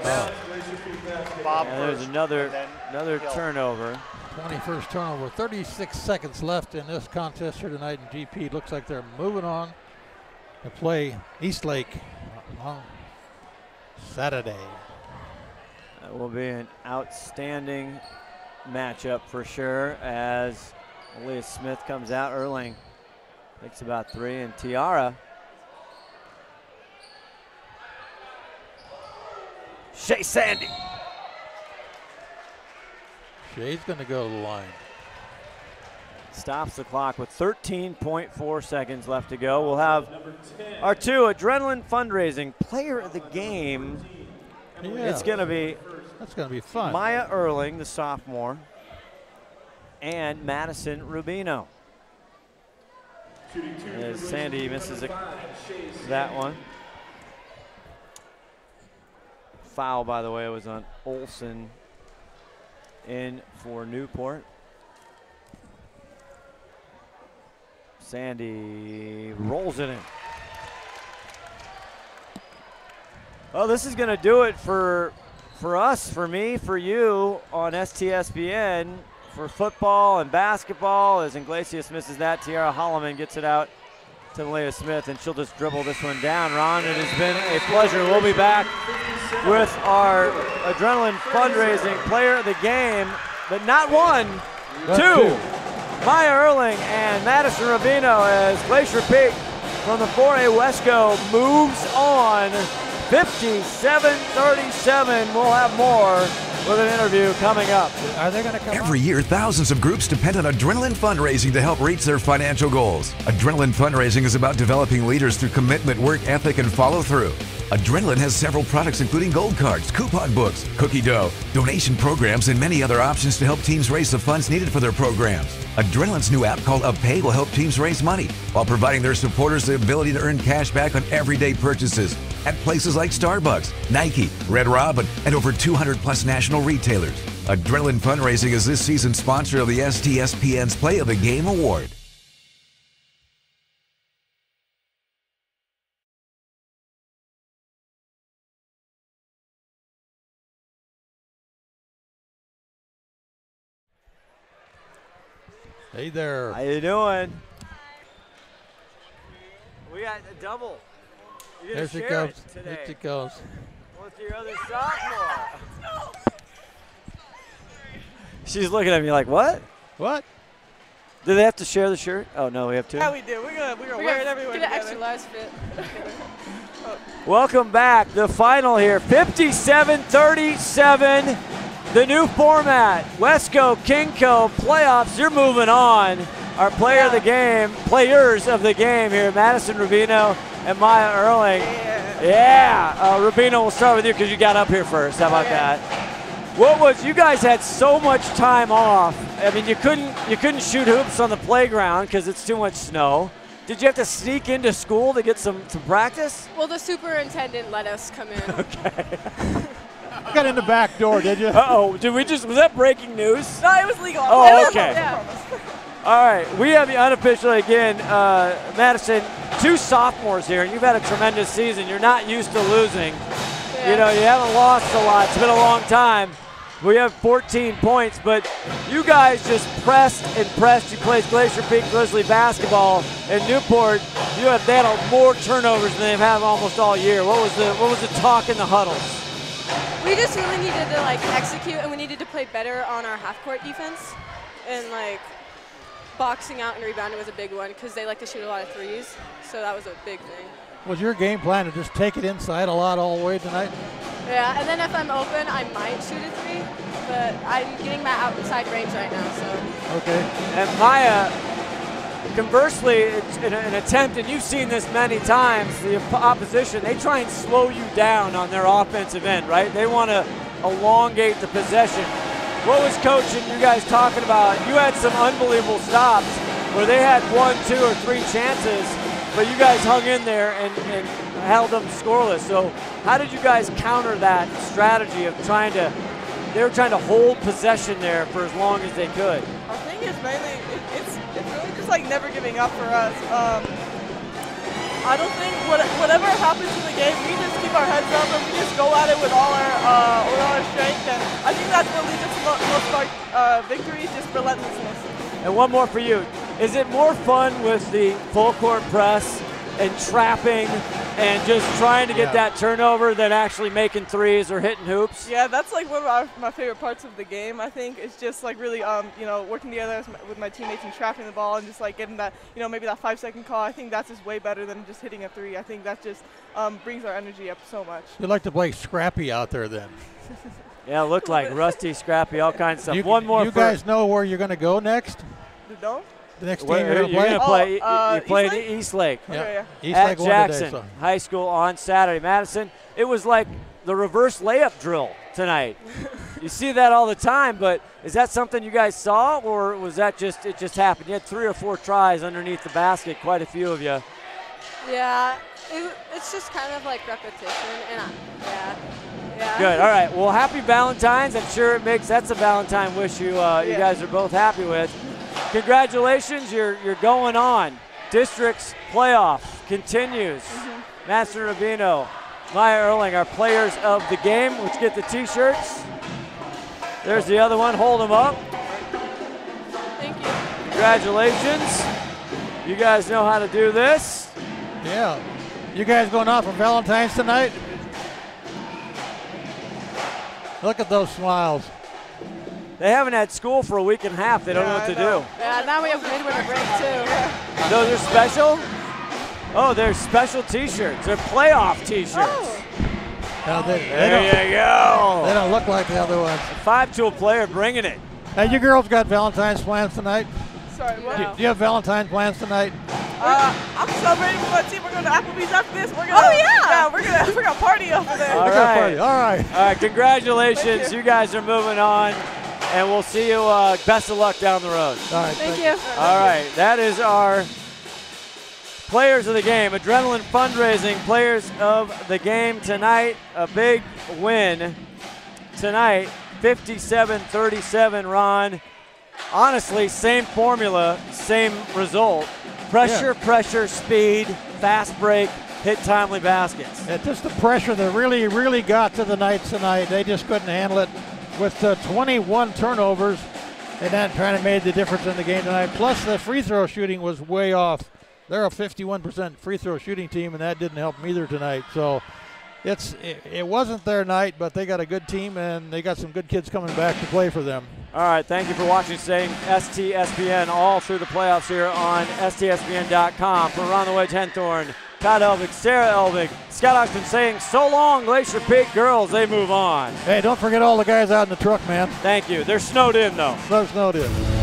Bob and there's first, another and then Hill. turnover. 21st turnover. 36 seconds left in this contest here tonight in GP. Looks like they're moving on to play Eastlake on Saturday. That will be an outstanding matchup for sure as Aaliyah Smith comes out. Erling takes about 3, and Tiara. Shea Sandy. Shea's going to go to the line. Stops the clock with 13.4 seconds left to go. We'll have our 2 Adrenaline Fundraising Player of the Game. Yeah, It's going to be that's going to be fun. Maya Erling, the sophomore, and Madison Rubino. As Sandy misses that one. Foul, by the way, was on Olson in for Newport. Sandy rolls it in. Well, this is going to do it for us, for me, for you on STSPN for football and basketball. As Iglesias misses that, Tiara Holloman gets it out to Leah Smith, and she'll just dribble this one down. Ron, it has been a pleasure. We'll be back with our Adrenaline Fundraising Player of the Game, but not 1, 2. Maya Erling and Madison Rubino as Glacier Peak from the 4A Wesco moves on 57-37. We'll have more with an interview coming up. Are they going to come Every year, thousands of groups depend on Adrenaline Fundraising to help reach their financial goals. Adrenaline Fundraising is about developing leaders through commitment, work ethic, and follow through. Adrenaline has several products including gold cards, coupon books, cookie dough, donation programs, and many other options to help teams raise the funds needed for their programs. Adrenaline's new app called UpPay will help teams raise money while providing their supporters the ability to earn cash back on everyday purchases at places like Starbucks, Nike, Red Robin, and over 200 plus national retailers. Adrenaline Fundraising is this season's sponsor of the STSPN's Play of the Game Award. Hey there. How you doing? We got a double. There she goes. There she goes. What's your other sophomore? She's looking at me like, what? What? Do they have to share the shirt? Oh, no, we have to? Yeah, we do. We're gonna wear it everywhere. Get an extra large fit. Welcome back. The final here, 57-37. The new format, Wesco Kingco playoffs. You're moving on. Our players of the game here, Madison Rubino and Maya Erling. Yeah. Rubino, we'll start with you because you got up here first. How about that? You guys had so much time off. I mean, you couldn't shoot hoops on the playground because it's too much snow. Did you have to sneak into school to get some practice? Well, the superintendent let us come in. Okay. You got in the back door, did you? Uh-oh. Was that breaking news? No, it was legal. Oh, okay. Yeah. All right. We have you unofficially again, Madison, 2 sophomores here, and you've had a tremendous season. You're not used to losing. Yeah. You know, you haven't lost a lot. It's been a long time. We have 14 points, but you guys just pressed and pressed. You played Glacier Peak Grizzly basketball in Newport. They had more turnovers than they've had almost all year. What was the talk in the huddles? We just really needed to execute, and we needed to play better on our half-court defense, and boxing out and rebounding was a big one because they like to shoot a lot of threes, so that was a big thing. Was your game plan to just take it inside a lot all the way tonight? Yeah, and then if I'm open, I might shoot a 3, but I'm getting my outside range right now, so. Okay. And Maya, conversely, it's an attempt, and you've seen this many times, the opposition, they try and slow you down on their offensive end, right? They want to elongate the possession. What was Coach and you guys talking about? You had some unbelievable stops where they had 1, 2, or 3 chances, but you guys hung in there and held them scoreless. So how did you guys counter that strategy of they were trying to hold possession there for as long as they could? I think it's mainly, it's really just never giving up for us. I don't think whatever happens in the game, we just keep our heads up and we just go at it with all our strength. And I think that's what leads us to most of our victories, just relentlessness. And one more for you. Is it more fun with the full court press and trapping and just trying to get that turnover than actually making threes or hitting hoops? Yeah, that's one of my favorite parts of the game. I think it's just really working together with my teammates and trapping the ball and just getting that maybe that 5-second call. I think that's just way better than just hitting a 3. I think that just brings our energy up so much. You like to play scrappy out there then? Yeah, it looked like rusty, scrappy, all kinds of stuff. You guys know where you're going to go next? No. The next team you're going to play? You're playing Eastlake. Yeah. At Jackson High School on Saturday. Madison, it was like the reverse layup drill tonight. You see that all the time, but is that something you guys saw, or was that it just happened? You had 3 or 4 tries underneath the basket, quite a few of you. Yeah, it's just kind of repetition, and yeah. Good. All right. Well, happy Valentine's. I'm sure that's a Valentine wish you guys are both happy with. Congratulations, you're going on. District's playoff continues. Madison Rubino, Maya Erling, our players of the game. Let's get the T-shirts. There's the other one. Hold them up. Thank you. Congratulations. You guys know how to do this. Yeah. You guys going out for Valentine's tonight? Look at those smiles. They haven't had school for a week and a half. They don't know what to do. Yeah, now we have midwinter break too. Those are special? Oh, they're special T-shirts. They're playoff T-shirts. Oh. Now there you go. They don't look like the other ones. A 5-tool player bringing it. Hey, you girls got Valentine's plans tonight? Sorry, what? Do you have Valentine's plans tonight? I'm celebrating with my team. We're going to Applebee's after this. We're gonna, oh yeah! Yeah, we're gonna party over there. All right. All right. All right. Congratulations. You guys are moving on, and we'll see you. Best of luck down the road. All right. Thank you. All right. That is our players of the game. Adrenaline Fundraising players of the game tonight. A big win tonight. 57-37, Ron. Honestly, same formula, same result. Pressure, speed, fast break, hit timely baskets. Yeah, just the pressure that really got to the Knights tonight. They just couldn't handle it with 21 turnovers. And that kind of made the difference in the game tonight. Plus, the free throw shooting was way off. They're a 51% free throw shooting team, and that didn't help them either tonight. So it wasn't their night, but they got a good team, and they got some good kids coming back to play for them. All right, thank you for watching today. STSPN all through the playoffs here on STSPN.com. For Ron the Wedge Henthorn, Todd Elvig, Sarah Elvig, Scott Oxman saying so long, Glacier Peak girls, they move on. Hey, don't forget all the guys out in the truck, man. Thank you. They're snowed in, though. They're snowed in.